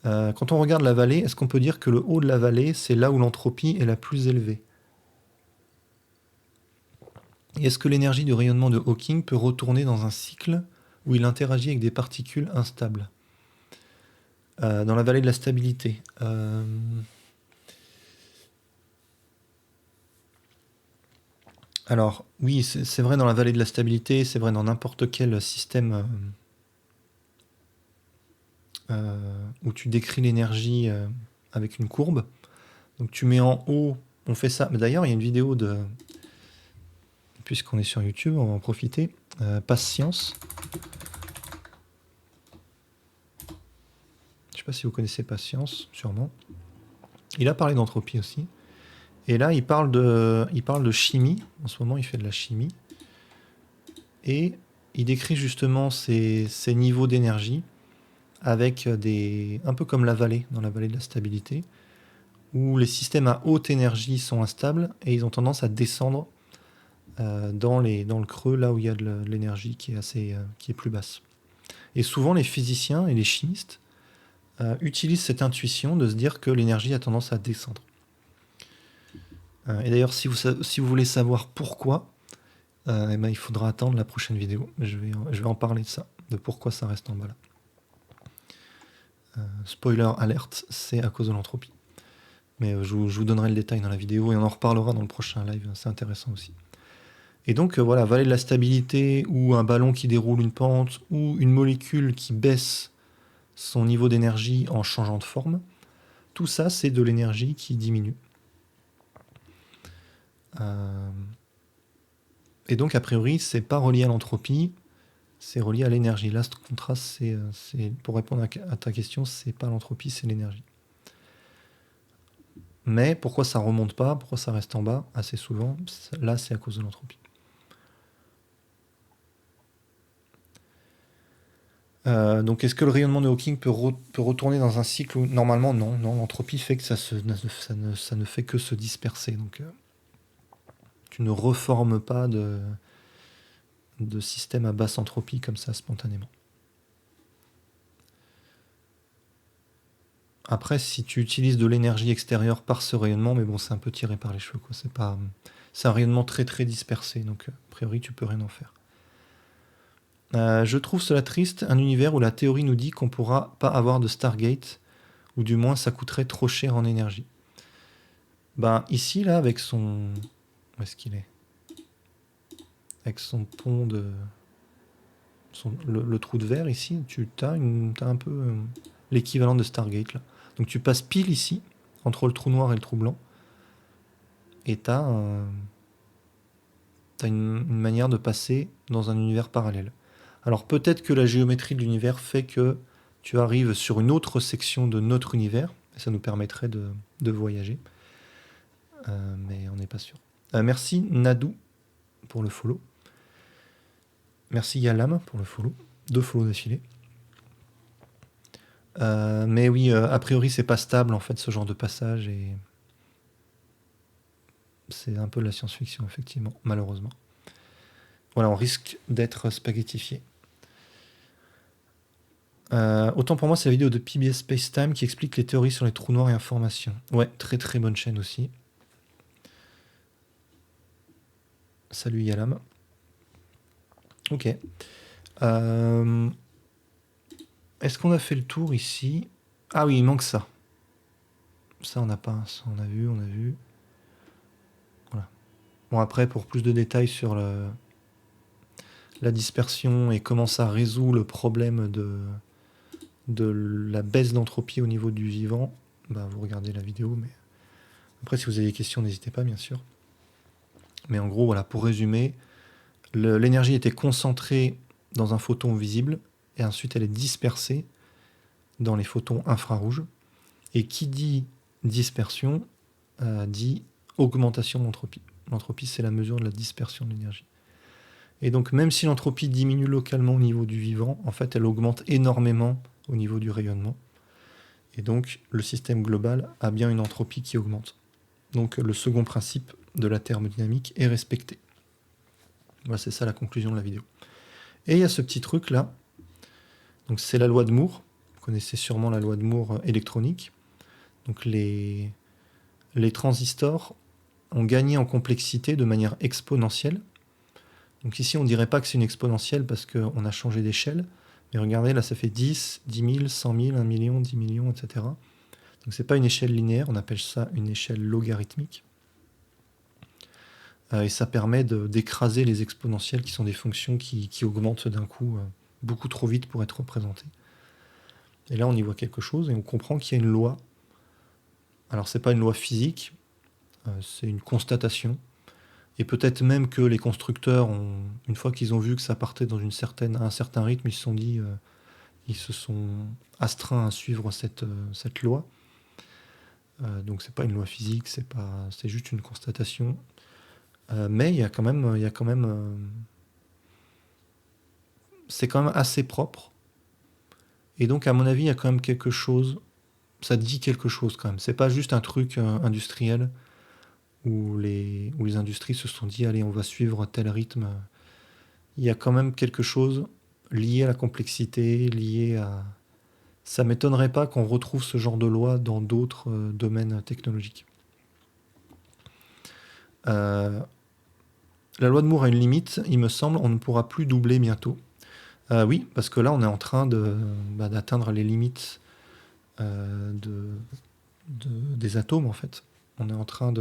Quand on regarde la vallée, est-ce qu'on peut dire que le haut de la vallée, c'est là où l'entropie est la plus élevée? Et est-ce que l'énergie du rayonnement de Hawking peut retourner dans un cycle où il interagit avec des particules instables? Dans la vallée de la stabilité. Alors, oui, c'est vrai dans la vallée de la stabilité, c'est vrai dans n'importe quel système où tu décris l'énergie avec une courbe. Donc tu mets en haut, on fait ça. Mais d'ailleurs, il y a une vidéo de... Puisqu'on est sur YouTube, on va en profiter. Patience. Je ne sais pas si vous connaissez Patience, sûrement. Il a parlé d'entropie aussi. Et là, il parle de chimie. En ce moment, il fait de la chimie. Et il décrit justement ces niveaux d'énergie avec un peu comme la vallée, dans la vallée de la stabilité, où les systèmes à haute énergie sont instables et ils ont tendance à descendre dans le creux, là où il y a de l'énergie qui est plus basse. Et souvent, les physiciens et les chimistes utilisent cette intuition de se dire que l'énergie a tendance à descendre. Et d'ailleurs, si vous voulez savoir pourquoi, eh ben, il faudra attendre la prochaine vidéo. Je vais en parler de ça, de pourquoi ça reste en bas là. Spoiler alerte, c'est à cause de l'entropie. Mais je vous donnerai le détail dans la vidéo et on en reparlera dans le prochain live, c'est intéressant aussi. Et donc voilà, vallée de la stabilité, ou un ballon qui déroule une pente, ou une molécule qui baisse son niveau d'énergie en changeant de forme, tout ça c'est de l'énergie qui diminue. Et donc a priori c'est pas relié à l'entropie, c'est relié à l'énergie. Là ce contraste, c'est pour répondre à ta question, c'est pas l'entropie, c'est l'énergie. Mais pourquoi ça remonte pas, pourquoi ça reste en bas assez souvent? Là c'est à cause de l'entropie. Donc est-ce que le rayonnement de Hawking peut retourner dans un cycle où... Normalement non, l'entropie fait que ça ne fait que se disperser. Donc tu ne reformes pas de système à basse entropie comme ça spontanément. Après, si tu utilises de l'énergie extérieure par ce rayonnement, mais bon, c'est un peu tiré par les cheveux, quoi. C'est un rayonnement très très dispersé, donc a priori tu peux rien en faire. Je trouve cela triste, un univers où la théorie nous dit qu'on pourra pas avoir de Stargate, ou du moins ça coûterait trop cher en énergie. Ben ici, là, avec son... Où est-ce qu'il est? Avec son pont de... le trou de verre ici, tu as un peu l'équivalent de Stargate, là. Donc tu passes pile ici, entre le trou noir et le trou blanc, et tu as une manière de passer dans un univers parallèle. Alors peut-être que la géométrie de l'univers fait que tu arrives sur une autre section de notre univers, et ça nous permettrait de voyager. Mais on n'est pas sûr. Merci Nadou pour le follow. Merci Yalam pour le follow. 2 follow d'affilée. Mais oui, a priori c'est pas stable en fait ce genre de passage, et c'est un peu de la science-fiction effectivement, malheureusement. Voilà, on risque d'être spaghettifié. Autant pour moi, c'est la vidéo de PBS Spacetime qui explique les théories sur les trous noirs et informations. Ouais, très très bonne chaîne aussi. Salut Yalam. Ok. Est-ce qu'on a fait le tour ici? Ah oui, il manque ça. Ça, on n'a pas. Ça, on a vu. Voilà. Bon, après, pour plus de détails sur la dispersion et comment ça résout le problème de la baisse d'entropie au niveau du vivant, vous regardez la vidéo. Mais après, si vous avez des questions, n'hésitez pas, bien sûr. Mais en gros, voilà, pour résumer, l'énergie était concentrée dans un photon visible, et ensuite elle est dispersée dans les photons infrarouges. Et qui dit dispersion dit augmentation de l'entropie. L'entropie, c'est la mesure de la dispersion de l'énergie. Et donc, même si l'entropie diminue localement au niveau du vivant, en fait, elle augmente énormément au niveau du rayonnement. Et donc, le système global a bien une entropie qui augmente. Donc, le second principe de la thermodynamique est respecté. Voilà, c'est ça la conclusion de la vidéo. Et il y a ce petit truc là. Donc, c'est la loi de Moore. Vous connaissez sûrement la loi de Moore électronique. Donc, les transistors ont gagné en complexité de manière exponentielle. Donc ici, on ne dirait pas que c'est une exponentielle parce qu'on a changé d'échelle. Mais regardez, là, ça fait 10, 10 000, 100 000, 1 million, 10 millions, etc. Donc ce n'est pas une échelle linéaire, on appelle ça une échelle logarithmique. Et ça permet d'écraser les exponentielles qui sont des fonctions qui augmentent d'un coup beaucoup trop vite pour être représentées. Et là, on y voit quelque chose et on comprend qu'il y a une loi. Alors, ce n'est pas une loi physique, c'est une constatation. Et peut-être même que les constructeurs, une fois qu'ils ont vu que ça partait dans un certain rythme, ils se sont dit, ils se sont astreints à suivre cette loi. Donc c'est pas une loi physique, c'est juste une constatation. Mais il y a quand même, c'est quand même assez propre. Et donc à mon avis, il y a quand même quelque chose. Ça dit quelque chose quand même. C'est pas juste un truc industriel où les industries se sont dit allez, on va suivre tel rythme. Il y a quand même quelque chose lié à la complexité, lié à... Ça ne m'étonnerait pas qu'on retrouve ce genre de loi dans d'autres domaines technologiques. La loi de Moore a une limite, il me semble, on ne pourra plus doubler bientôt. Oui, parce que là, on est en train d'atteindre les limites des atomes, en fait. On est en train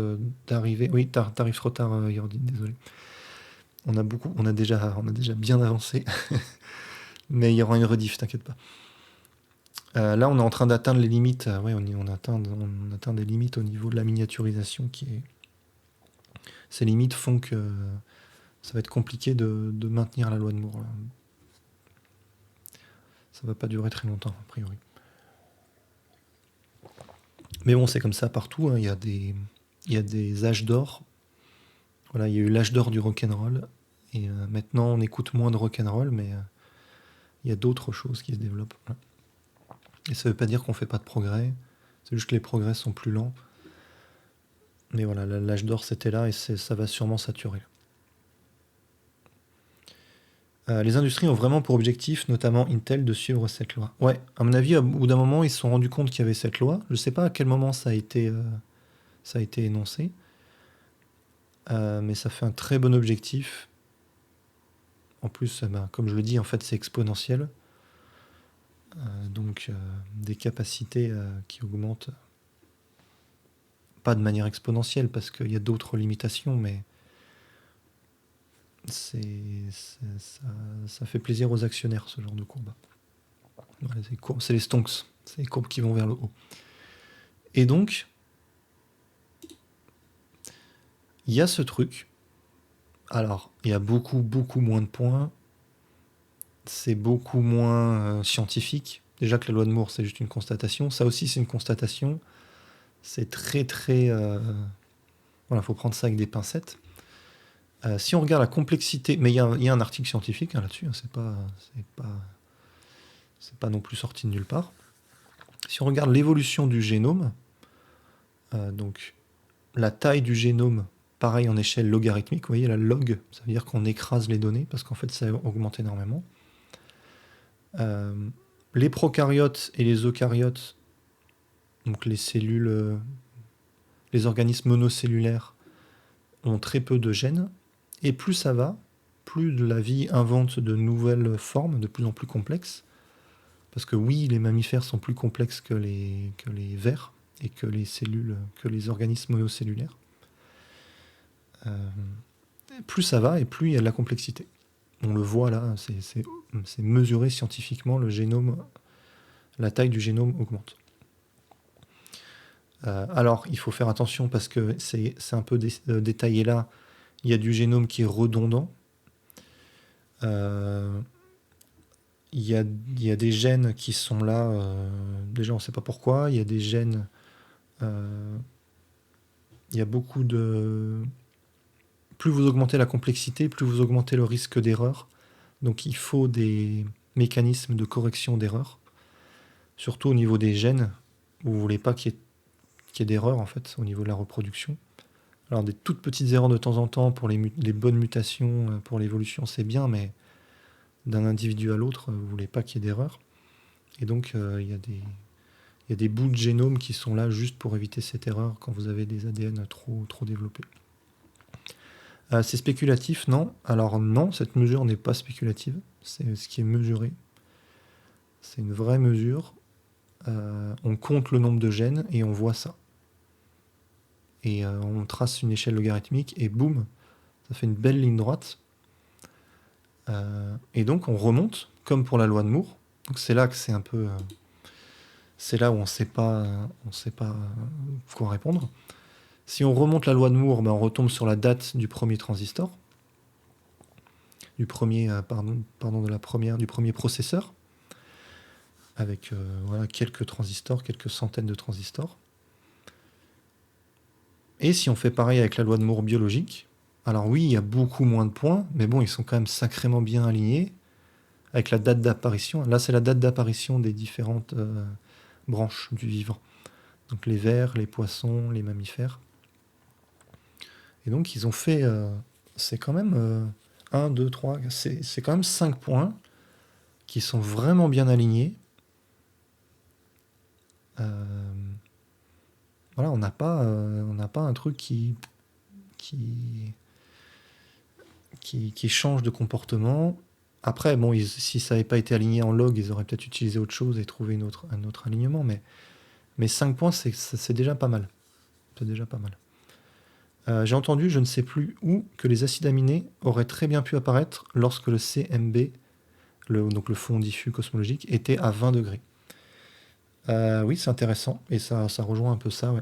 d'arriver... Oui, t'arrives trop tard, Yordi, désolé. On a déjà bien avancé. Mais il y aura une rediff, t'inquiète pas. Là, on est en train d'atteindre les limites. On atteint des limites au niveau de la miniaturisation Ces limites font que ça va être compliqué de maintenir la loi de Moore. Ça va pas durer très longtemps, a priori. Mais bon, c'est comme ça partout. Il y a des âges d'or. Voilà, il y a eu l'âge d'or du rock'n'roll. Et maintenant, on écoute moins de rock'n'roll, mais il y a d'autres choses qui se développent. Voilà. Et ça ne veut pas dire qu'on ne fait pas de progrès. C'est juste que les progrès sont plus lents. Mais voilà, l'âge d'or, c'était là et ça va sûrement saturer. Les industries ont vraiment pour objectif, notamment Intel, de suivre cette loi. Ouais, à mon avis, au bout d'un moment, ils se sont rendus compte qu'il y avait cette loi. Je ne sais pas à quel moment ça a été énoncé. Mais ça fait un très bon objectif. En plus, comme je le dis, en fait, c'est exponentiel. Donc, des capacités qui augmentent. Pas de manière exponentielle, parce qu'il y a d'autres limitations, mais ça fait plaisir aux actionnaires, ce genre de courbe. Voilà, c'est les stonks, c'est les courbes qui vont vers le haut. Et donc, il y a ce truc. Alors, il y a beaucoup, beaucoup moins de points. C'est beaucoup moins scientifique. Déjà que la loi de Moore, c'est juste une constatation. Ça aussi, c'est une constatation. C'est très, très... Voilà, il faut prendre ça avec des pincettes. Si on regarde la complexité... Mais il y a un article scientifique là-dessus. C'est pas non plus sorti de nulle part. Si on regarde l'évolution du génome, donc la taille du génome, pareil en échelle logarithmique, vous voyez la log, ça veut dire qu'on écrase les données, parce qu'en fait ça augmente énormément. Les prokaryotes et les eucaryotes, donc les cellules, les organismes monocellulaires, ont très peu de gènes, et plus ça va, plus la vie invente de nouvelles formes de plus en plus complexes, parce que oui, les mammifères sont plus complexes que les vers et que les cellules, que les organismes monocellulaires. Plus ça va et plus il y a de la complexité. On le voit là, c'est mesuré scientifiquement, le génome, la taille du génome augmente. Alors, il faut faire attention parce que c'est un peu détaillé là. Il y a du génome qui est redondant. Euh, il y a des gènes qui sont là. Déjà, on ne sait pas pourquoi. Il y a des gènes. Il y a beaucoup de. Plus vous augmentez la complexité, plus vous augmentez le risque d'erreur. Donc, il faut des mécanismes de correction d'erreur. Surtout au niveau des gènes, où vous ne voulez pas qu'il y ait d'erreur en fait, au niveau de la reproduction. Alors des toutes petites erreurs de temps en temps pour les bonnes mutations, pour l'évolution, c'est bien, mais d'un individu à l'autre, vous ne voulez pas qu'il y ait d'erreur. Et donc il y a des bouts de génome qui sont là juste pour éviter cette erreur quand vous avez des ADN trop développés. C'est spéculatif, non? Alors non, cette mesure n'est pas spéculative, c'est ce qui est mesuré. C'est une vraie mesure. On compte le nombre de gènes et on voit ça. Et on trace une échelle logarithmique et boum, ça fait une belle ligne droite. Et donc on remonte, comme pour la loi de Moore. Donc c'est là que c'est un peu... c'est là où on ne sait pas quoi répondre. Si on remonte la loi de Moore, ben on retombe sur la date du premier transistor, du premier processeur, avec voilà, quelques transistors, quelques centaines de transistors. Et si on fait pareil avec la loi de Moore biologique, alors oui, il y a beaucoup moins de points, mais bon, ils sont quand même sacrément bien alignés, avec la date d'apparition. Là, c'est la date d'apparition des différentes branches du vivant. Donc les vers, les poissons, les mammifères. Et donc, ils ont fait... c'est quand même 1, 2, 3... C'est quand même 5 points qui sont vraiment bien alignés. Voilà, on n'a pas un truc qui change de comportement. Après, bon, si ça n'avait pas été aligné en log, ils auraient peut-être utilisé autre chose et trouvé un autre alignement, mais 5 points, c'est déjà pas mal. C'est déjà pas mal. J'ai entendu, je ne sais plus où, que les acides aminés auraient très bien pu apparaître lorsque le CMB, donc le fond diffus cosmologique, était à 20 degrés. Oui, c'est intéressant, et ça rejoint un peu ça, ouais.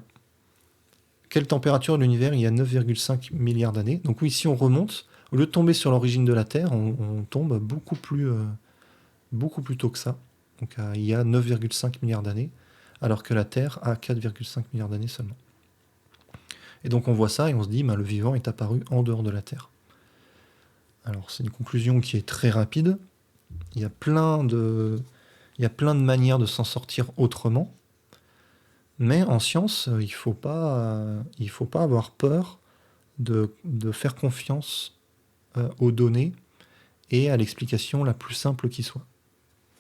Quelle température de l'univers il y a 9,5 milliards d'années? Donc oui, si on remonte, au lieu de tomber sur l'origine de la Terre, on tombe beaucoup plus tôt que ça. Donc il y a 9,5 milliards d'années, alors que la Terre a 4,5 milliards d'années seulement. Et donc on voit ça et on se dit, le vivant est apparu en dehors de la Terre. Alors c'est une conclusion qui est très rapide. Il y a plein de manières de s'en sortir autrement. Mais en science, il ne faut pas avoir peur de faire confiance aux données et à l'explication la plus simple qui soit.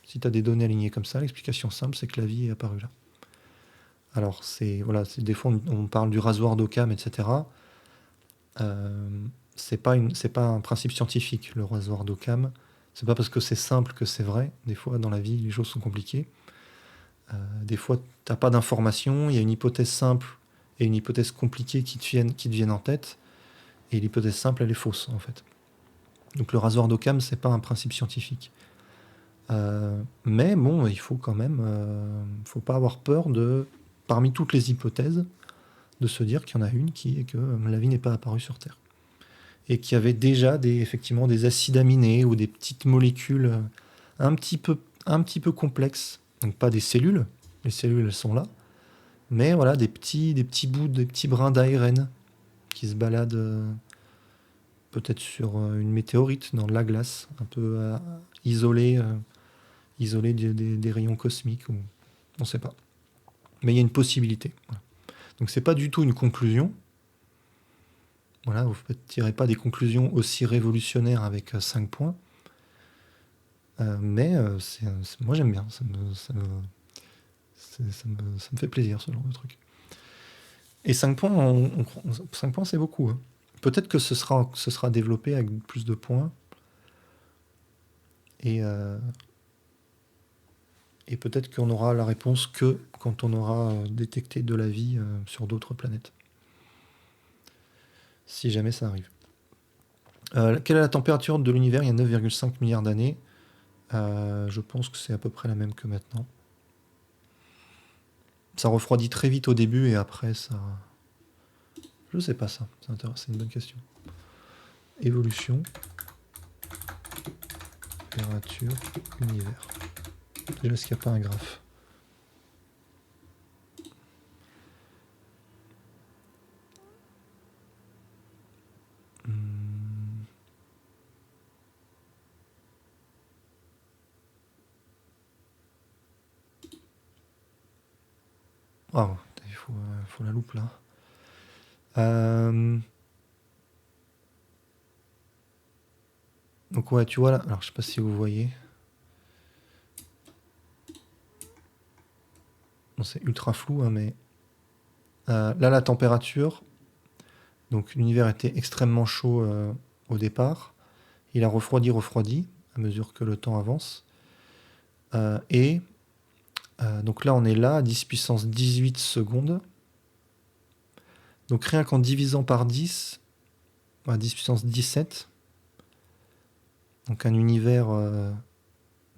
Si tu as des données alignées comme ça, l'explication simple, c'est que la vie est apparue là. Alors, des fois, on parle du rasoir d'Occam, etc. C'est pas un principe scientifique, le rasoir d'Occam. C'est pas parce que c'est simple que c'est vrai. Des fois, dans la vie, les choses sont compliquées. Des fois, tu n'as pas d'informations, il y a une hypothèse simple et une hypothèse compliquée qui te viennent en tête, et l'hypothèse simple, elle est fausse, en fait. Donc le rasoir d'Occam, c'est pas un principe scientifique. Mais bon, il faut quand même... faut pas avoir peur parmi toutes les hypothèses, de se dire qu'il y en a une qui est que la vie n'est pas apparue sur Terre. Et qu'il y avait déjà effectivement des acides aminés ou des petites molécules un petit peu complexes. Donc pas des cellules, les cellules elles sont là, mais voilà des petits bouts, des petits brins d'ARN qui se baladent peut-être sur une météorite dans de la glace, un peu isolé des rayons cosmiques, ou on ne sait pas. Mais il y a une possibilité. Voilà. Donc c'est pas du tout une conclusion. Voilà, vous ne tirez pas des conclusions aussi révolutionnaires avec 5 points. Mais moi j'aime bien, ça me fait plaisir ce genre de truc. Et 5 points, 5 points c'est beaucoup. Hein. Peut-être que ce sera développé avec plus de points. Et peut-être qu'on aura la réponse que quand on aura détecté de la vie sur d'autres planètes. Si jamais ça arrive. Quelle est la température de l'univers il y a 9,5 milliards d'années? Je pense que c'est à peu près la même que maintenant. Ça refroidit très vite au début et après ça... Je sais pas ça, c'est une bonne question. Évolution, température, univers. Déjà, est-ce qu'il n'y a pas un graphe? Ah, il faut la loupe là. Donc ouais, tu vois là, alors je sais pas si vous voyez. Bon, c'est ultra flou, hein, mais là la température, donc l'univers était extrêmement chaud au départ. Il a refroidi à mesure que le temps avance. Donc là on est là à 10 puissance 18 secondes. Donc rien qu'en divisant par 10, à 10 puissance 17, donc un univers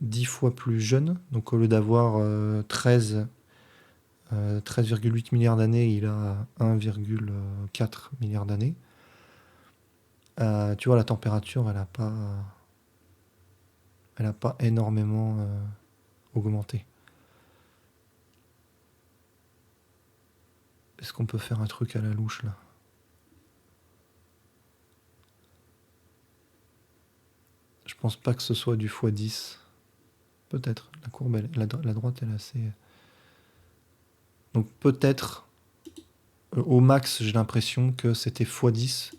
10 fois plus jeune. Donc au lieu d'avoir 13,8 milliards d'années, il a 1,4 milliard d'années. Tu vois, la température, elle a pas énormément augmenté. Est-ce qu'on peut faire un truc à la louche là? Je pense pas que ce soit du x10. Peut-être. La courbe, la droite, elle est assez... Donc peut-être, au max, j'ai l'impression que c'était x10.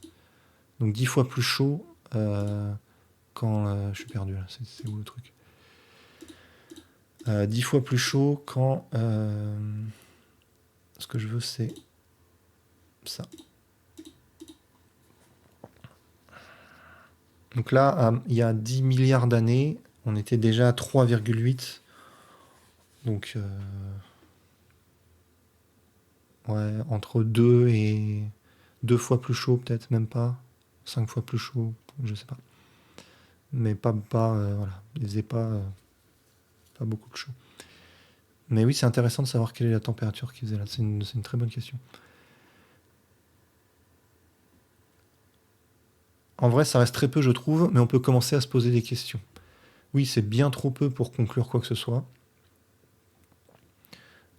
Donc 10 fois plus chaud quand... je suis perdu là, c'est où le truc? 10 fois plus chaud quand... ce que je veux, c'est ça. Donc là, il y a 10 milliards d'années, on était déjà à 3,8. Donc, ouais, entre 2 et 2 fois plus chaud, peut-être, même pas. 5 fois plus chaud, je sais pas. Mais voilà, il faisait pas beaucoup de chaud. Mais oui, c'est intéressant de savoir quelle est la température qu'il faisait là. C'est une très bonne question. En vrai, ça reste très peu, je trouve, mais on peut commencer à se poser des questions. Oui, c'est bien trop peu pour conclure quoi que ce soit.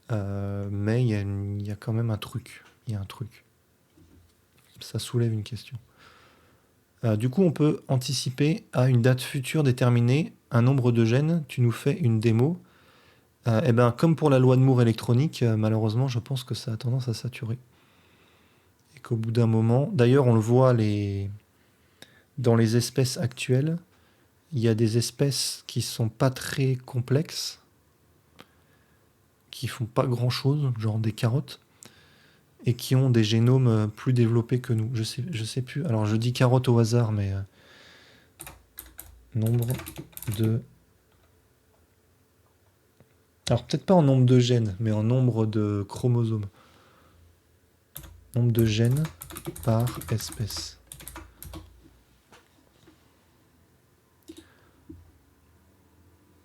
Mais il y a quand même un truc. Il y a un truc. Ça soulève une question. Du coup, on peut anticiper à une date future déterminée un nombre de gènes. Tu nous fais une démo. Et ben, comme pour la loi de Moore électronique, malheureusement, je pense que ça a tendance à saturer. Et qu'au bout d'un moment... D'ailleurs, on le voit dans les espèces actuelles. Il y a des espèces qui sont pas très complexes, qui font pas grand-chose, genre des carottes, et qui ont des génomes plus développés que nous. Je sais plus. Alors, je dis carottes au hasard, mais... nombre de... Alors peut-être pas en nombre de gènes, mais en nombre de chromosomes. Nombre de gènes par espèce.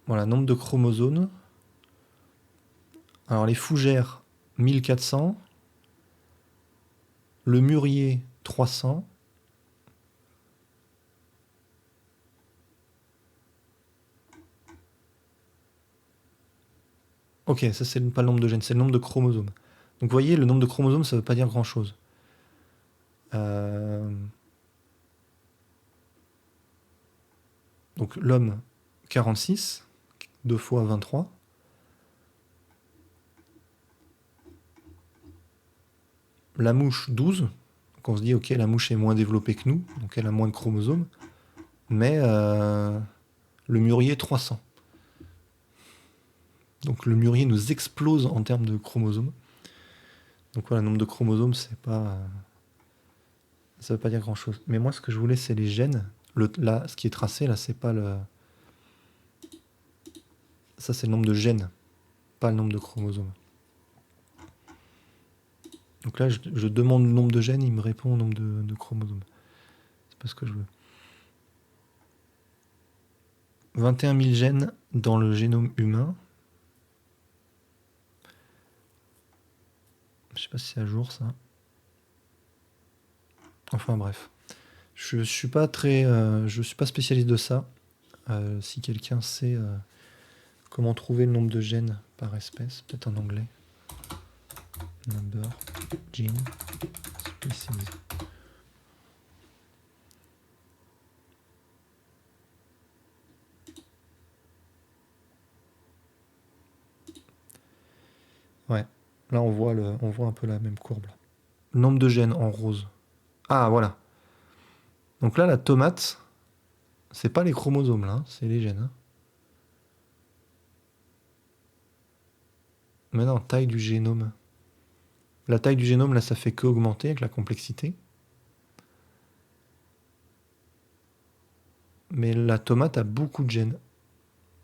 Voilà, nombre de chromosomes. Alors les fougères, 1400. Le mûrier, 300. Ok, ça c'est pas le nombre de gènes, c'est le nombre de chromosomes. Donc vous voyez, le nombre de chromosomes, ça veut pas dire grand-chose. Donc l'homme, 46, 2 fois 23. La mouche, 12. Donc on se dit, ok, la mouche est moins développée que nous, donc elle a moins de chromosomes. Mais le mûrier, 300. Donc le mûrier nous explose en termes de chromosomes. Donc voilà, le nombre de chromosomes, c'est pas... ça veut pas dire grand-chose. Mais moi, ce que je voulais, c'est les gènes. Là, ce qui est tracé, là, c'est pas le... Ça, c'est le nombre de gènes, pas le nombre de chromosomes. Donc là, je demande le nombre de gènes, il me répond au nombre de chromosomes. C'est pas ce que je veux. 21 000 gènes dans le génome humain. Je sais pas si c'est à jour ça. Enfin bref. Je suis pas spécialiste de ça. Si quelqu'un sait comment trouver le nombre de gènes par espèce, peut-être en anglais. Number, gene, species. Ouais, là on voit un peu la même courbe. Là. Nombre de gènes en rose. Ah voilà. Donc là la tomate, c'est pas les chromosomes là, hein, c'est les gènes. Hein. Mais non, taille du génome. La taille du génome là ça fait qu'augmenter avec la complexité. Mais la tomate a beaucoup de gènes.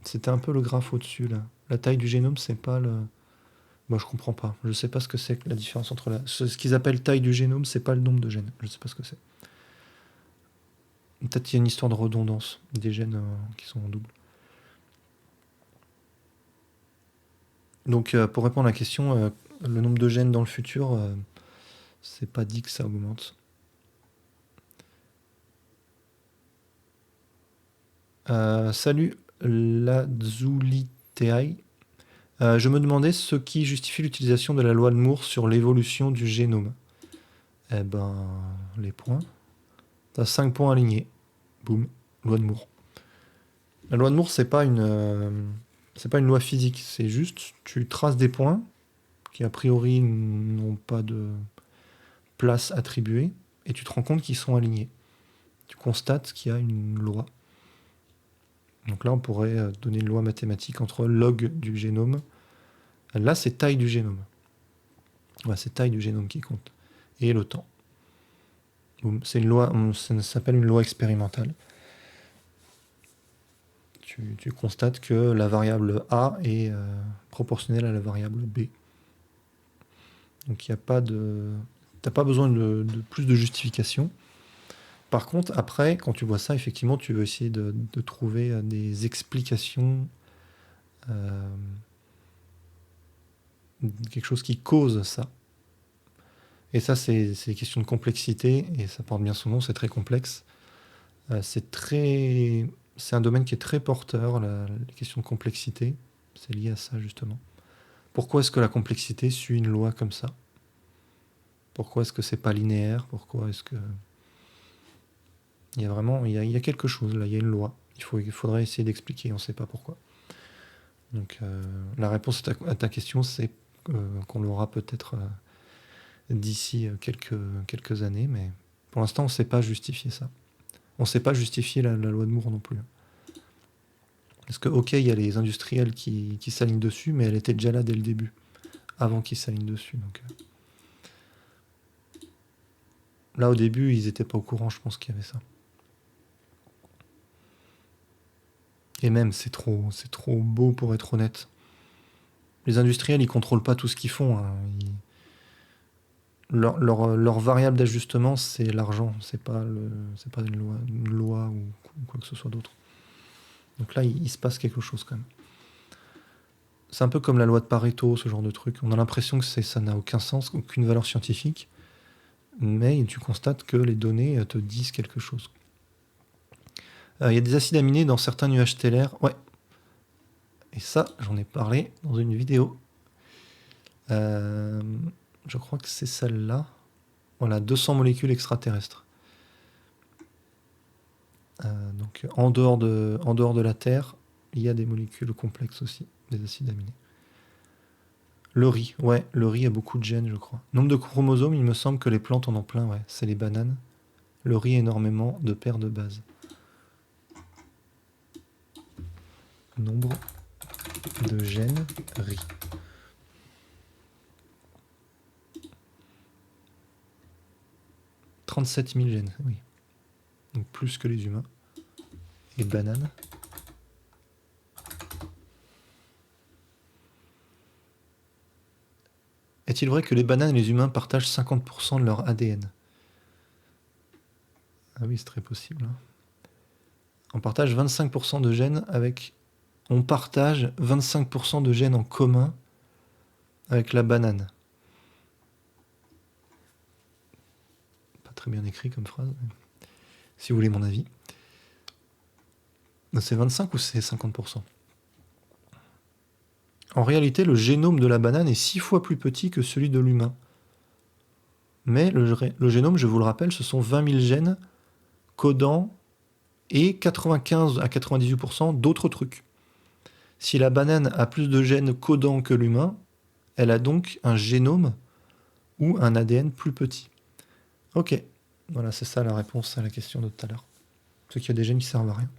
C'était un peu le graphe au-dessus là. La taille du génome c'est pas le... Moi, je comprends pas. Je sais pas ce que c'est que la différence entre ce qu'ils appellent taille du génome, c'est pas le nombre de gènes. Je sais pas ce que c'est. Peut-être qu'il y a une histoire de redondance des gènes qui sont en double. Donc, pour répondre à la question, le nombre de gènes dans le futur, c'est pas dit que ça augmente. Salut Lazuliteai. Je me demandais ce qui justifie l'utilisation de la loi de Moore sur l'évolution du génome. Eh ben, les points. T'as 5 points alignés. Boum, loi de Moore. La loi de Moore, c'est pas une loi physique. C'est juste, tu traces des points qui a priori n'ont pas de place attribuée, et tu te rends compte qu'ils sont alignés. Tu constates qu'il y a une loi. Donc là, on pourrait donner une loi mathématique entre log du génome. Là, c'est taille du génome. Ouais, c'est taille du génome qui compte. Et le temps. C'est une loi, ça s'appelle une loi expérimentale. Tu constates que la variable A est proportionnelle à la variable B. Donc il n'y a pas de... T'as pas besoin de plus de justification. Par contre, après, quand tu vois ça, effectivement, tu veux essayer de trouver des explications, quelque chose qui cause ça. Et ça, c'est des questions de complexité, et ça porte bien son nom, c'est très complexe. C'est un domaine qui est très porteur, les questions de complexité. C'est lié à ça, justement. Pourquoi est-ce que la complexité suit une loi comme ça? Pourquoi est-ce que c'est pas linéaire? Pourquoi est-ce que... Il y a vraiment, il y a quelque chose là, il y a une loi. Il faudrait essayer d'expliquer, on ne sait pas pourquoi. Donc la réponse à ta question, c'est qu'on l'aura peut-être d'ici quelques années, mais pour l'instant, on ne sait pas justifier ça. On ne sait pas justifier la loi de Moore non plus. Parce que, ok, il y a les industriels qui s'alignent dessus, mais elle était déjà là dès le début, avant qu'ils s'alignent dessus. Donc, là, au début, ils n'étaient pas au courant, je pense qu'il y avait ça. Et même, c'est trop beau pour être honnête. Les industriels, ils contrôlent pas tout ce qu'ils font. Hein. Leur variable d'ajustement, c'est l'argent. C'est pas une loi ou quoi que ce soit d'autre. Donc là, il se passe quelque chose quand même. C'est un peu comme la loi de Pareto, ce genre de truc. On a l'impression que ça n'a aucun sens, aucune valeur scientifique. Mais tu constates que les données te disent quelque chose. Il y a des acides aminés dans certains nuages stellaires. Ouais. Et ça, j'en ai parlé dans une vidéo. Je crois que c'est celle-là. Voilà, 200 molécules extraterrestres. Donc en dehors de la Terre, il y a des molécules complexes aussi, des acides aminés. Le riz, ouais, le riz a beaucoup de gènes, je crois. Nombre de chromosomes, il me semble que les plantes en ont plein, ouais, c'est les bananes. Le riz, énormément de paires de bases. Nombre de gènes riz. « 37 000 gènes, oui. Donc plus que les humains. Et bananes. Est-il vrai que les bananes et les humains partagent 50% de leur ADN? Ah oui, c'est très possible. Hein. On partage 25% de gènes avec... On partage 25% de gènes en commun avec la banane. très bien écrit comme phrase, si vous voulez mon avis. C'est 25 ou c'est 50%? En réalité, le génome de la banane est 6 fois plus petit que celui de l'humain. Mais le génome, je vous le rappelle, ce sont 20 000 gènes codant et 95 à 98% d'autres trucs. Si la banane a plus de gènes codants que l'humain, elle a donc un génome ou un ADN plus petit. Ok, voilà, c'est ça la réponse à la question de tout à l'heure. C'est qu'il y a des gènes qui servent à rien.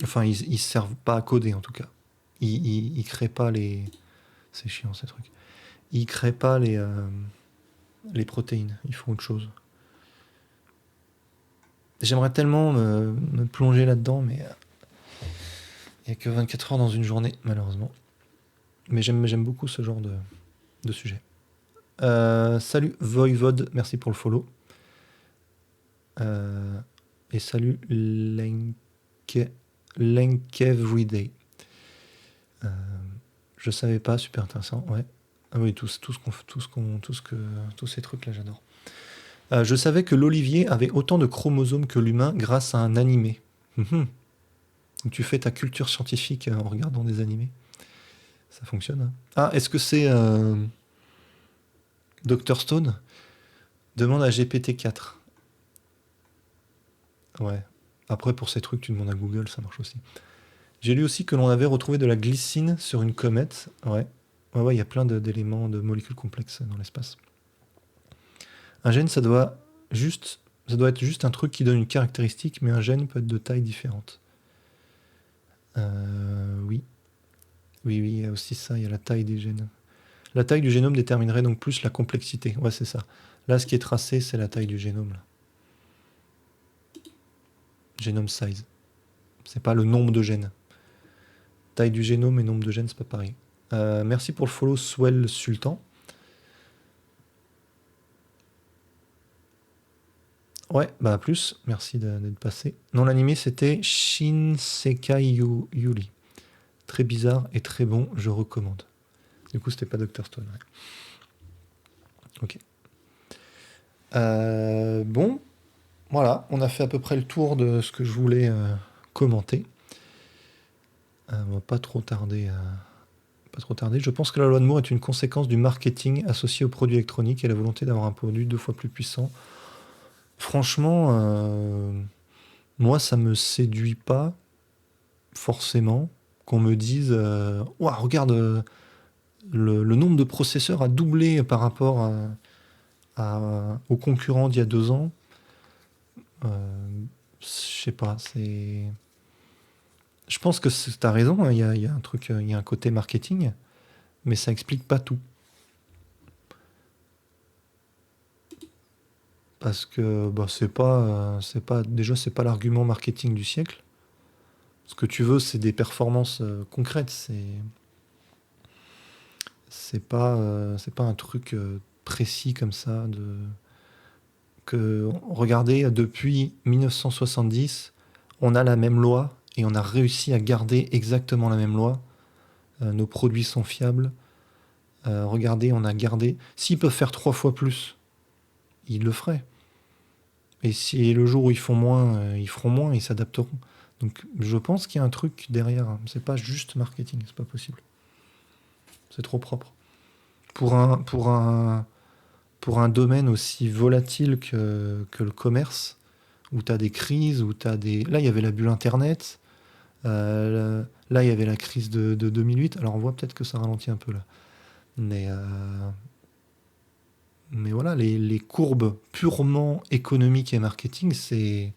Enfin, ils servent pas à coder en tout cas. Ils créent pas les... C'est chiant ces trucs. Ils créent pas les protéines, ils font autre chose. J'aimerais tellement me plonger là-dedans, mais il n'y a que 24 heures dans une journée, malheureusement. Mais j'aime beaucoup ce genre de sujet. Salut Voivode, merci pour le follow. Et salut Everyday. Je savais pas, super intéressant, ouais. Ah oui, tous ces trucs là, j'adore. Je savais que l'olivier avait autant de chromosomes que l'humain grâce à un animé. Donc tu fais ta culture scientifique en regardant des animés. Ça fonctionne. Hein. Ah, est-ce que c'est Dr Stone? Demande à GPT-4. Ouais. Après, pour ces trucs, tu demandes à Google, ça marche aussi. J'ai lu aussi que l'on avait retrouvé de la glycine sur une comète. Ouais. Ouais, il y a plein d'éléments, de molécules complexes dans l'espace. Un gène, ça doit être juste un truc qui donne une caractéristique, mais un gène peut être de taille différente. Oui. Oui, il y a aussi ça, il y a la taille des gènes. La taille du génome déterminerait donc plus la complexité. Ouais, c'est ça. Là, ce qui est tracé, c'est la taille du génome. Là. Génome size. C'est pas le nombre de gènes. Taille du génome et nombre de gènes, c'est pas pareil. Merci pour le follow, Swell Sultan. Ouais, bah à plus. Merci d'être passé. Non, l'animé, c'était Shinsekai Yuri. Très bizarre et très bon, je recommande. Du coup, c'était pas Dr Stone. Ouais. Ok. Bon, voilà, on a fait à peu près le tour de ce que je voulais commenter. On va pas trop tarder. Je pense que la loi de Moore est une conséquence du marketing associé aux produits électroniques et la volonté d'avoir un produit 2 fois plus puissant. Franchement, moi, ça me séduit pas forcément qu'on me dise Ouah, regarde, le nombre de processeurs a doublé par rapport aux concurrents d'il y a 2 ans. Je sais pas, c'est... Je pense que tu as raison, hein, il y a un truc, il y a un côté marketing, mais ça explique pas tout. Parce que bah, c'est pas l'argument marketing du siècle. Ce que tu veux, c'est des performances concrètes. C'est pas un truc précis comme ça. Regardez, depuis 1970, on a la même loi et on a réussi à garder exactement la même loi. Nos produits sont fiables. Regardez, on a gardé. S'ils peuvent faire 3 fois plus, ils le feraient. Et si le jour où ils font moins, ils feront moins, ils s'adapteront. Donc je pense qu'il y a un truc derrière. Hein. C'est pas juste marketing, c'est pas possible. C'est trop propre. Pour un domaine aussi volatile que le commerce, où tu as des crises, où tu as des... Là, il y avait la bulle Internet. Là, il y avait la crise de 2008. Alors, on voit peut-être que ça ralentit un peu, là. Mais voilà, les courbes purement économiques et marketing, c'est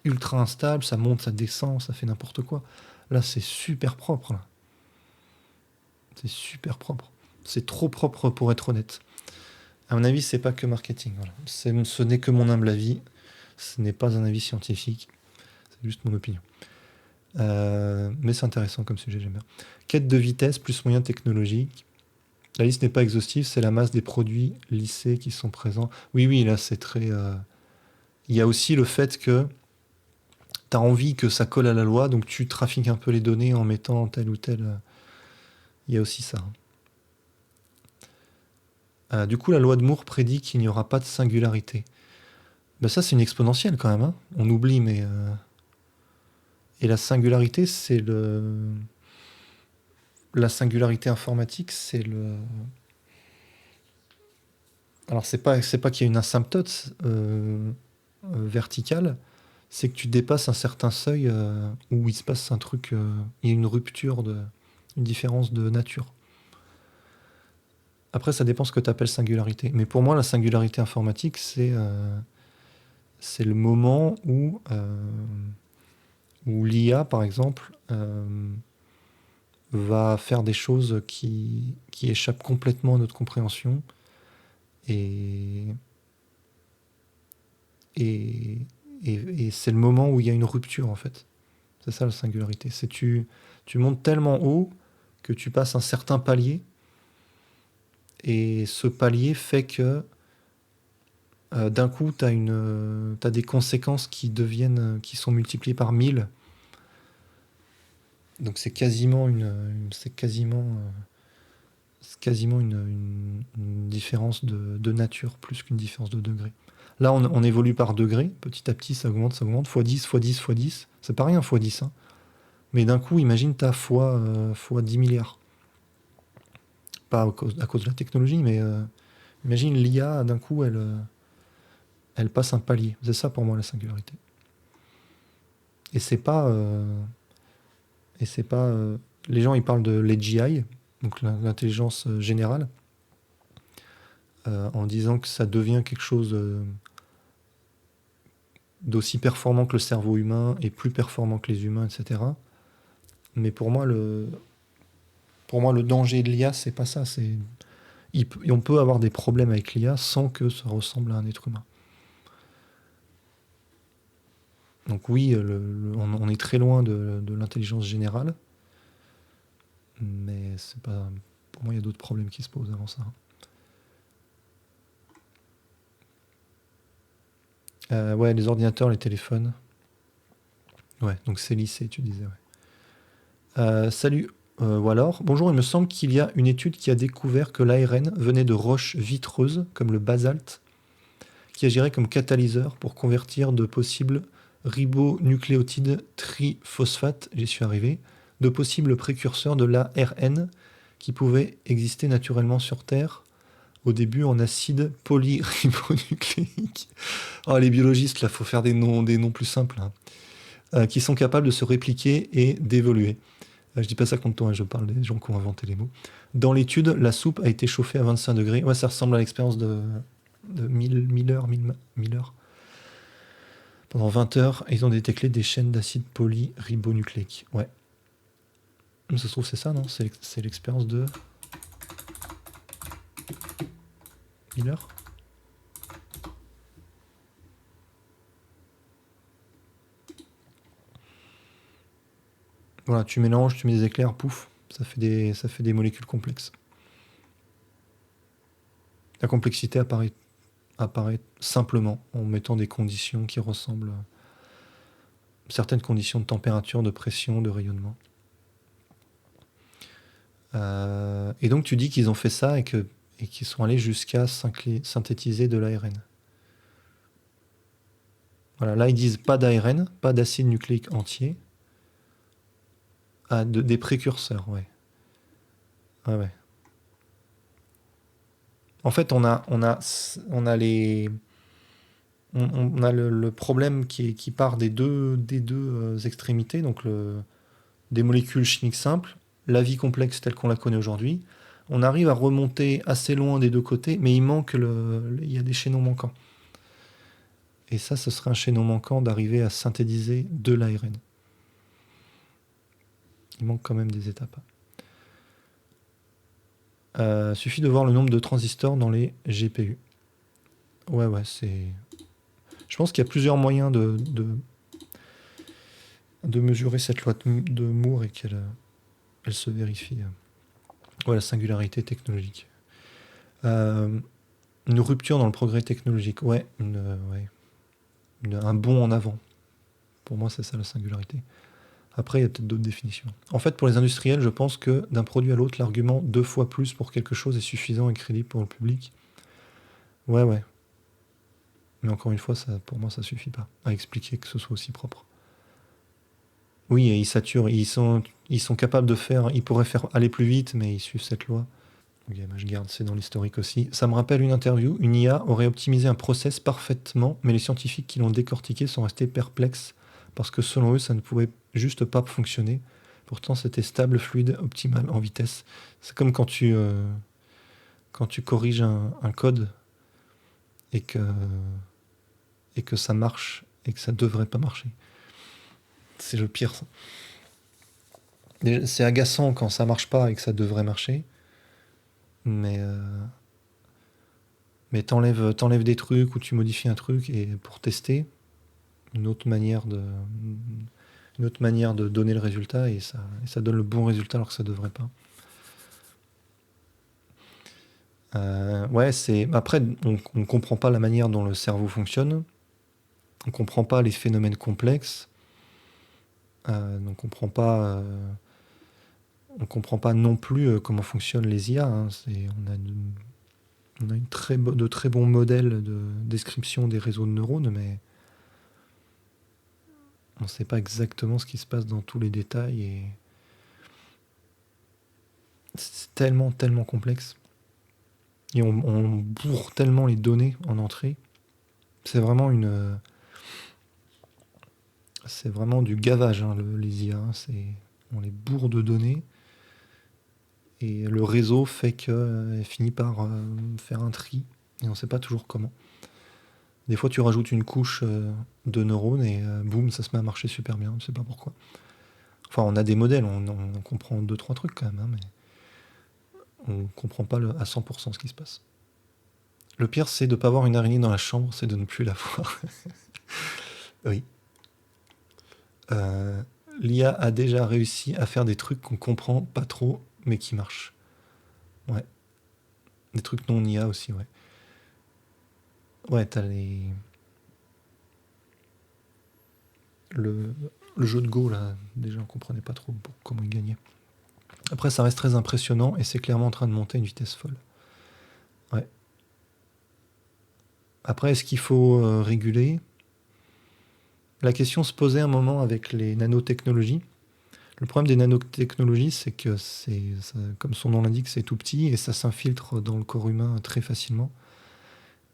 ultra instable. Ça monte, ça descend, ça fait n'importe quoi. Là, c'est super propre. Là. C'est super propre. C'est trop propre pour être honnête. À mon avis, c'est pas que marketing. Voilà. Ce n'est que mon humble avis. Ce n'est pas un avis scientifique. C'est juste mon opinion. Mais c'est intéressant comme sujet, j'aime bien. Quête de vitesse plus moyens technologiques. La liste n'est pas exhaustive, c'est la masse des produits lissés qui sont présents. Oui, là, c'est très... Il y a aussi le fait que tu as envie que ça colle à la loi, donc tu trafiques un peu les données en mettant tel ou tel... Il y a aussi ça. Du coup, la loi de Moore prédit qu'il n'y aura pas de singularité. Ben ça, c'est une exponentielle quand même, hein. On oublie, mais... Et la singularité, c'est le... La singularité informatique, c'est le... Alors, c'est pas qu'il y a une asymptote verticale, c'est que tu dépasses un certain seuil où il se passe un truc, il y a une rupture, une différence de nature. Après, ça dépend ce que tu appelles singularité. Mais pour moi, la singularité informatique, c'est le moment où l'IA, par exemple, va faire des choses qui échappent complètement à notre compréhension. Et, et, et c'est le moment où il y a une rupture, en fait. C'est ça la singularité. C'est tu montes tellement haut que tu passes un certain palier. Et ce palier fait que d'un coup, t'as des conséquences qui sont multipliées par 1000. Donc c'est quasiment une différence de nature plus qu'une différence de degré. Là, on évolue par degré. Petit à petit, ça augmente, fois 10, fois 10, fois 10. C'est pas rien, fois 10, hein. Mais d'un coup, imagine, t'as fois 10 milliards. Pas à cause de la technologie, mais imagine l'IA, d'un coup, elle passe un palier. C'est ça pour moi la singularité. Et c'est pas... les gens, ils parlent de l'AGI, donc l'intelligence générale, en disant que ça devient quelque chose d'aussi performant que le cerveau humain et plus performant que les humains, etc. Mais pour moi, le danger de l'IA, c'est pas ça. On peut avoir des problèmes avec l'IA sans que ça ressemble à un être humain. Donc oui, on est très loin de l'intelligence générale, mais c'est pas. Pour moi, il y a d'autres problèmes qui se posent avant ça. Ouais, les ordinateurs, les téléphones. Ouais, donc c'est lycée, tu disais. Ouais. Salut. Ou alors, bonjour, il me semble qu'il y a une étude qui a découvert que l'ARN venait de roches vitreuses, comme le basalte, qui agirait comme catalyseur pour convertir de possibles ribonucléotides triphosphates, j'y suis arrivé, de possibles précurseurs de l'ARN qui pouvaient exister naturellement sur Terre, au début en acide polyribonucléique. Oh, les biologistes, là, faut faire des noms plus simples, hein. Qui sont capables de se répliquer et d'évoluer. Je dis pas ça contre toi, hein, je parle des gens qui ont inventé les mots. Dans l'étude, la soupe a été chauffée à 25 degrés. Ouais, ça ressemble à l'expérience de 1000 heures. Pendant 20 heures, ils ont détecté des chaînes d'acide polyribonucléique. Ouais. Ça se trouve, c'est ça, non? C'est l'expérience de 1000 heures. Voilà, tu mélanges, tu mets des éclairs, pouf, ça fait des molécules complexes. La complexité apparaît simplement en mettant des conditions qui ressemblent à certaines conditions de température, de pression, de rayonnement. Et donc tu dis qu'ils ont fait ça et qu'ils sont allés jusqu'à synthétiser de l'ARN. Voilà, là ils disent pas d'ARN, pas d'acide nucléique entier. Ah, des précurseurs, ouais. Ah ouais. En fait, on a le problème qui part des deux extrémités, donc des molécules chimiques simples, la vie complexe telle qu'on la connaît aujourd'hui. On arrive à remonter assez loin des deux côtés, mais il y a des chaînons manquants. Et ça, ce serait un chaînon manquant d'arriver à synthétiser de l'ARN. Il manque quand même des étapes. Suffit de voir le nombre de transistors dans les GPU. Ouais, c'est... Je pense qu'il y a plusieurs moyens de mesurer cette loi de Moore et qu'elle se vérifie. Ouais, la singularité technologique. Une rupture dans le progrès technologique. Ouais, un bond en avant. Pour moi, c'est ça la singularité. Après, il y a peut-être d'autres définitions. En fait, pour les industriels, je pense que d'un produit à l'autre, l'argument 2 fois plus pour quelque chose est suffisant et crédible pour le public. Ouais, ouais. Mais encore une fois, ça, pour moi, ça suffit pas à expliquer que ce soit aussi propre. Oui, et ils saturent. Ils sont capables de faire. Ils pourraient faire aller plus vite, mais ils suivent cette loi. Ok, bah, je garde, c'est dans l'historique aussi. Ça me rappelle une interview. Une IA aurait optimisé un process parfaitement, mais les scientifiques qui l'ont décortiqué sont restés perplexes parce que selon eux, ça ne pouvait juste pas fonctionner. Pourtant, c'était stable, fluide, optimal en vitesse. C'est comme quand tu corriges un code et que ça marche et que ça devrait pas marcher. C'est le pire, ça. C'est agaçant quand ça marche pas et que ça devrait marcher, mais, mais t'enlèves des trucs ou tu modifies un truc et pour tester une autre manière de, une autre manière de donner le résultat et ça donne le bon résultat alors que ça devrait pas. Ouais, après, on comprend pas la manière dont le cerveau fonctionne, on comprend pas les phénomènes complexes, on comprend pas non plus comment fonctionnent les IA, hein. On a de très bons modèles de description des réseaux de neurones, mais on ne sait pas exactement ce qui se passe dans tous les détails et c'est tellement, tellement complexe. Et on bourre tellement les données en entrée. C'est vraiment c'est vraiment du gavage, hein, les IA, hein. On les bourre de données et le réseau fait qu'elle finit par faire un tri et on ne sait pas toujours comment. Des fois, tu rajoutes une couche de neurones et boum, ça se met à marcher super bien. On ne sait pas pourquoi. Enfin, on a des modèles, on comprend deux, trois trucs quand même, hein, mais on ne comprend pas à 100% ce qui se passe. Le pire, c'est de ne pas avoir une araignée dans la chambre, c'est de ne plus la voir. Oui. Euh, L'IA a déjà réussi à faire des trucs qu'on comprend pas trop, mais qui marchent. Ouais. Des trucs non IA aussi, ouais. Ouais, t'as le, le jeu de Go, là, déjà, on comprenait pas trop comment il gagnait. Après, ça reste très impressionnant et c'est clairement en train de monter à une vitesse folle. Ouais. Après, est-ce qu'il faut réguler? La question se posait un moment avec les nanotechnologies. Le problème des nanotechnologies, c'est que comme son nom l'indique, c'est tout petit et ça s'infiltre dans le corps humain très facilement.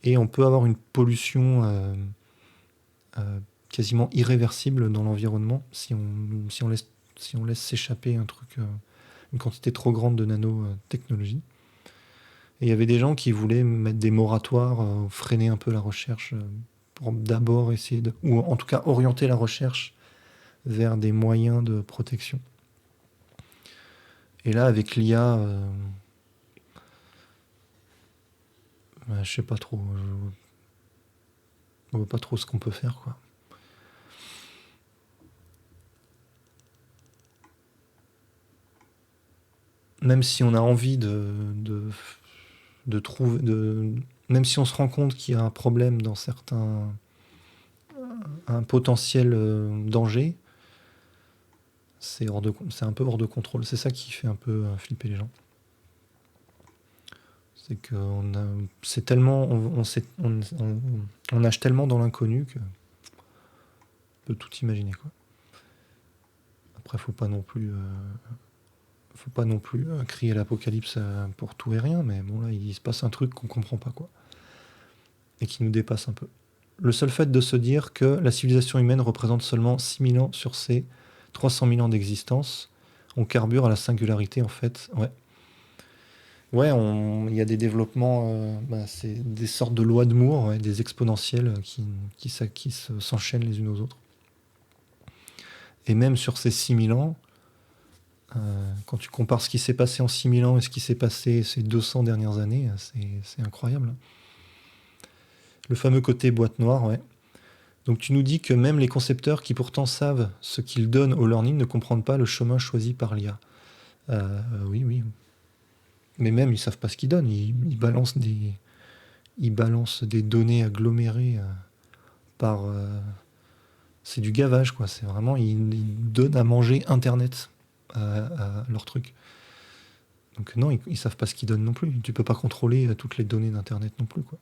Et on peut avoir une pollution euh, quasiment irréversible dans l'environnement si on laisse s'échapper une quantité trop grande de nanotechnologie. Et il y avait des gens qui voulaient mettre des moratoires, freiner un peu la recherche, pour d'abord essayer ou en tout cas orienter la recherche vers des moyens de protection. Et là, avec l'IA, je sais pas trop. Je vois pas trop ce qu'on peut faire, quoi. Même si on a envie de trouver, même si on se rend compte qu'il y a un problème dans un potentiel danger, c'est un peu hors de contrôle. C'est ça qui fait un peu flipper les gens. C'est c'est tellement, on nage tellement dans l'inconnu que peut tout imaginer, quoi. Après, faut pas non plus crier l'apocalypse pour tout et rien, mais bon là, il se passe un truc qu'on comprend pas, quoi, et qui nous dépasse un peu. Le seul fait de se dire que la civilisation humaine représente seulement 6000 ans sur ses 300 000 ans d'existence, on carbure à la singularité, en fait. Ouais. Ouais, il y a des développements, c'est des sortes de lois de Moore, ouais, des exponentielles s'enchaînent les unes aux autres. Et même sur ces 6000 ans, quand tu compares ce qui s'est passé en 6000 ans et ce qui s'est passé ces 200 dernières années, c'est incroyable. Le fameux côté boîte noire, ouais. Donc tu nous dis que même les concepteurs qui pourtant savent ce qu'ils donnent au learning ne comprennent pas le chemin choisi par l'IA. Oui, oui. Mais même, ils savent pas ce qu'ils donnent. Ils balancent des données agglomérées par... c'est du gavage, quoi. C'est vraiment... Ils donnent à manger Internet à leur truc. Donc non, ils savent pas ce qu'ils donnent non plus. Tu peux pas contrôler toutes les données d'Internet non plus, quoi.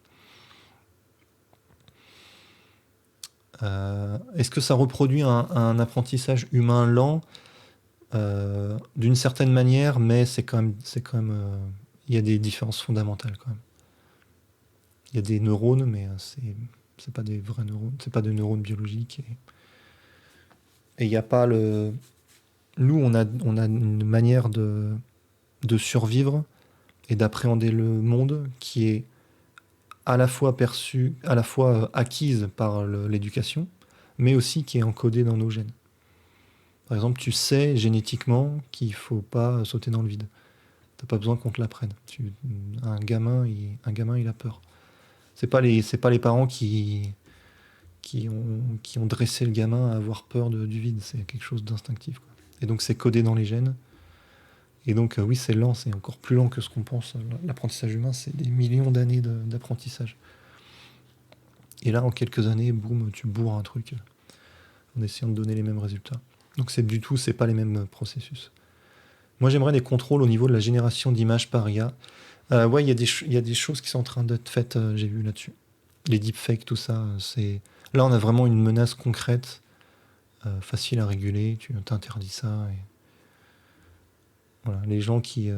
Est-ce que ça reproduit un apprentissage humain lent? D'une certaine manière, mais il y a des différences fondamentales quand même. Il y a des neurones, mais c'est pas des vrais neurones, c'est pas des neurones biologiques. Et il n'y a pas le. Nous, on a une manière de survivre et d'appréhender le monde qui est à la fois perçue, à la fois acquise par l'éducation, mais aussi qui est encodée dans nos gènes. Par exemple, tu sais génétiquement qu'il faut pas sauter dans le vide. T'as pas besoin qu'on te l'apprenne. Un gamin, il a peur. C'est pas les parents qui ont dressé le gamin à avoir peur du vide. C'est quelque chose d'instinctif, quoi. Et donc c'est codé dans les gènes. Et donc oui, c'est lent, c'est encore plus lent que ce qu'on pense. L'apprentissage humain, c'est des millions d'années d'apprentissage. Et là, en quelques années, boum, tu bourres un truc en essayant de donner les mêmes résultats. Donc c'est pas les mêmes processus. Moi, j'aimerais des contrôles au niveau de la génération d'images par IA. Ouais, il y a des choses qui sont en train d'être faites, j'ai vu là-dessus. Les deepfakes, tout ça, Là, on a vraiment une menace concrète, facile à réguler. Tu t'interdis ça. Et... Voilà, les gens qui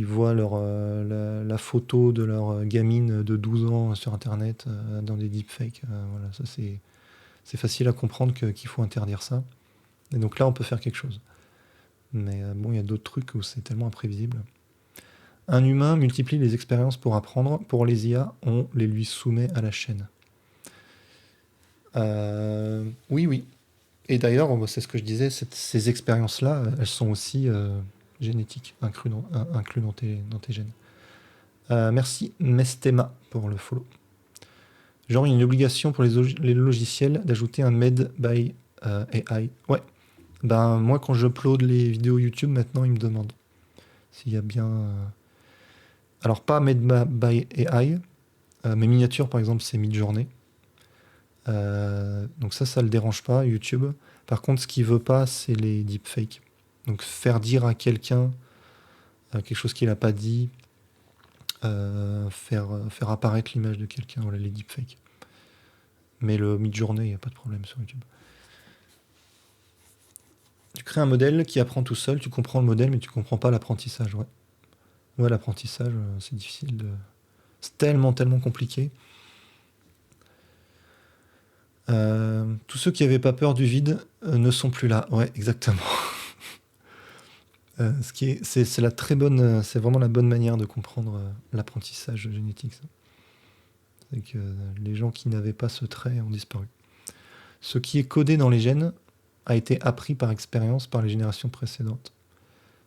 voient la photo de leur gamine de 12 ans sur Internet dans des deepfakes, voilà, ça c'est facile à comprendre qu'il faut interdire ça. Et donc là, on peut faire quelque chose. Mais bon, il y a d'autres trucs où c'est tellement imprévisible. Un humain multiplie les expériences pour apprendre. Pour les IA, on les lui soumet à la chaîne. Oui, oui. Et d'ailleurs, c'est ce que je disais, ces expériences-là, elles sont aussi génétiques, inclus dans tes gènes. Merci Mestema pour le follow. Genre, il y a une obligation pour les logiciels d'ajouter un Made by AI. Ouais. Ben, moi, quand j'upload les vidéos YouTube, maintenant, ils me demandent s'il y a bien... Alors, pas Made by AI. Mes miniatures, par exemple, c'est Midjourney. Donc ça le dérange pas, YouTube. Par contre, ce qu'il veut pas, c'est les deepfakes. Donc faire dire à quelqu'un quelque chose qu'il n'a pas dit, faire apparaître l'image de quelqu'un, voilà, les deepfakes. Mais le Midjourney, il n'y a pas de problème sur YouTube. Tu crées un modèle qui apprend tout seul, tu comprends le modèle, mais tu comprends pas l'apprentissage. Ouais, ouais, l'apprentissage, c'est difficile de... C'est tellement compliqué. Tous ceux qui n'avaient pas peur du vide ne sont plus là. Ouais, exactement. C'est la très bonne, c'est vraiment la bonne manière de comprendre l'apprentissage génétique. Ça. C'est que les gens qui n'avaient pas ce trait ont disparu. Ce qui est codé dans les gènes a été appris par expérience par les générations précédentes.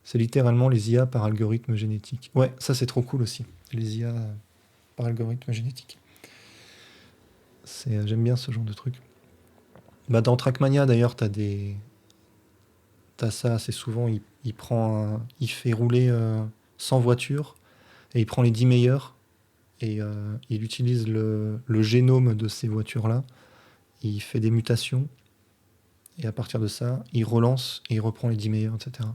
C'est littéralement les IA par algorithme génétique. Ouais, ça c'est trop cool aussi. Les IA par algorithme génétique. J'aime bien ce genre de truc. Bah, dans Trackmania d'ailleurs, t'as ça assez souvent. Il fait rouler 100 voitures et il prend les 10 meilleures et il utilise le génome de ces voitures-là. Il fait des mutations et à partir de ça, il relance et il reprend les 10 meilleures, etc.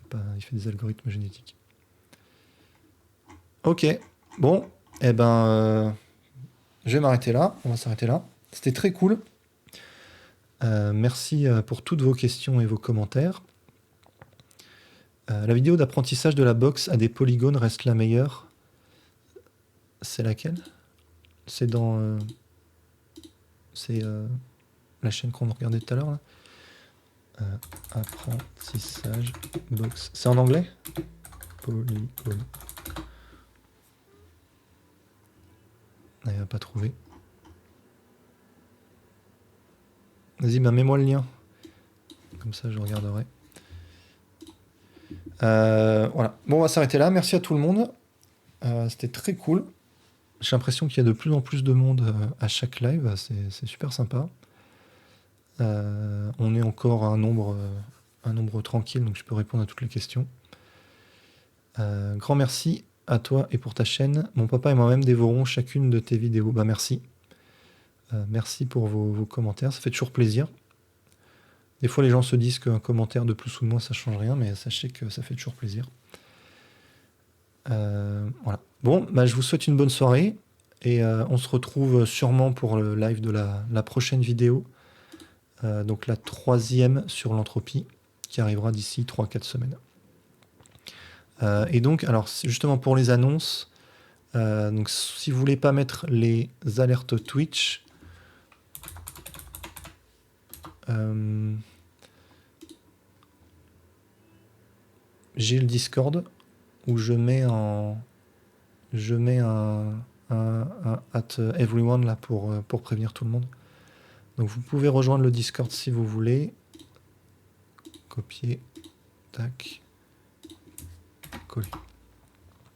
Bah, il fait des algorithmes génétiques. Ok, bon, eh ben, je vais m'arrêter là. On va s'arrêter là. C'était très cool. Merci pour toutes vos questions et vos commentaires. La vidéo d'apprentissage de la boxe à des polygones reste la meilleure. C'est laquelle? C'est dans... c'est la chaîne qu'on regardait tout à l'heure, là. Apprentissage boxe. C'est en anglais? Polygone. Elle va pas trouver. Vas-y, bah mets-moi le lien. Comme ça, je regarderai. Voilà. Bon, on va s'arrêter là. Merci à tout le monde. C'était très cool. J'ai l'impression qu'il y a de plus en plus de monde à chaque live. C'est super sympa. On est encore à un nombre tranquille, donc je peux répondre à toutes les questions. Grand merci à toi et pour ta chaîne. Mon papa et moi-même dévorons chacune de tes vidéos. Bah merci. Merci pour vos commentaires. Ça fait toujours plaisir. Des fois, les gens se disent qu'un commentaire de plus ou de moins, ça change rien, mais sachez que ça fait toujours plaisir. Voilà. Bon, bah, je vous souhaite une bonne soirée. Et on se retrouve sûrement pour le live de la prochaine vidéo. Donc la 3e sur l'entropie, qui arrivera d'ici 3-4 semaines. Et donc, alors justement pour les annonces, donc si vous voulez pas mettre les alertes Twitch, j'ai le Discord où je mets un at everyone là pour prévenir tout le monde. Donc vous pouvez rejoindre le Discord si vous voulez. Copier, tac, coller.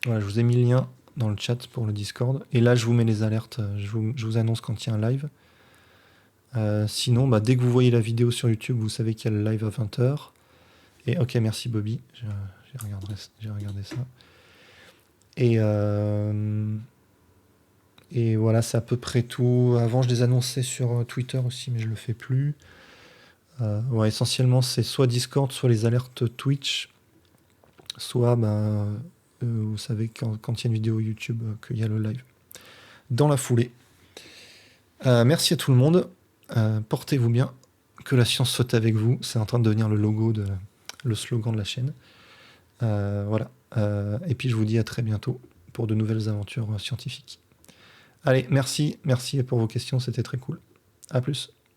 Voilà, je vous ai mis le lien dans le chat pour le Discord. Et là, je vous mets les alertes. Je vous annonce quand il y a un live. Sinon, dès que vous voyez la vidéo sur YouTube, vous savez qu'il y a le live à 20h. Et ok, merci Bobby. J'ai regardé ça. Et voilà, c'est à peu près tout. Avant, je les annonçais sur Twitter aussi, mais je le fais plus. Ouais, essentiellement, c'est soit Discord, soit les alertes Twitch, soit, vous savez, quand il y a une vidéo YouTube, qu'il y a le live dans la foulée. Merci à tout le monde. Portez-vous bien. Que la science soit avec vous. C'est en train de devenir le slogan de la chaîne. Voilà. Et puis, je vous dis à très bientôt pour de nouvelles aventures scientifiques. Allez, merci pour vos questions, c'était très cool. À plus.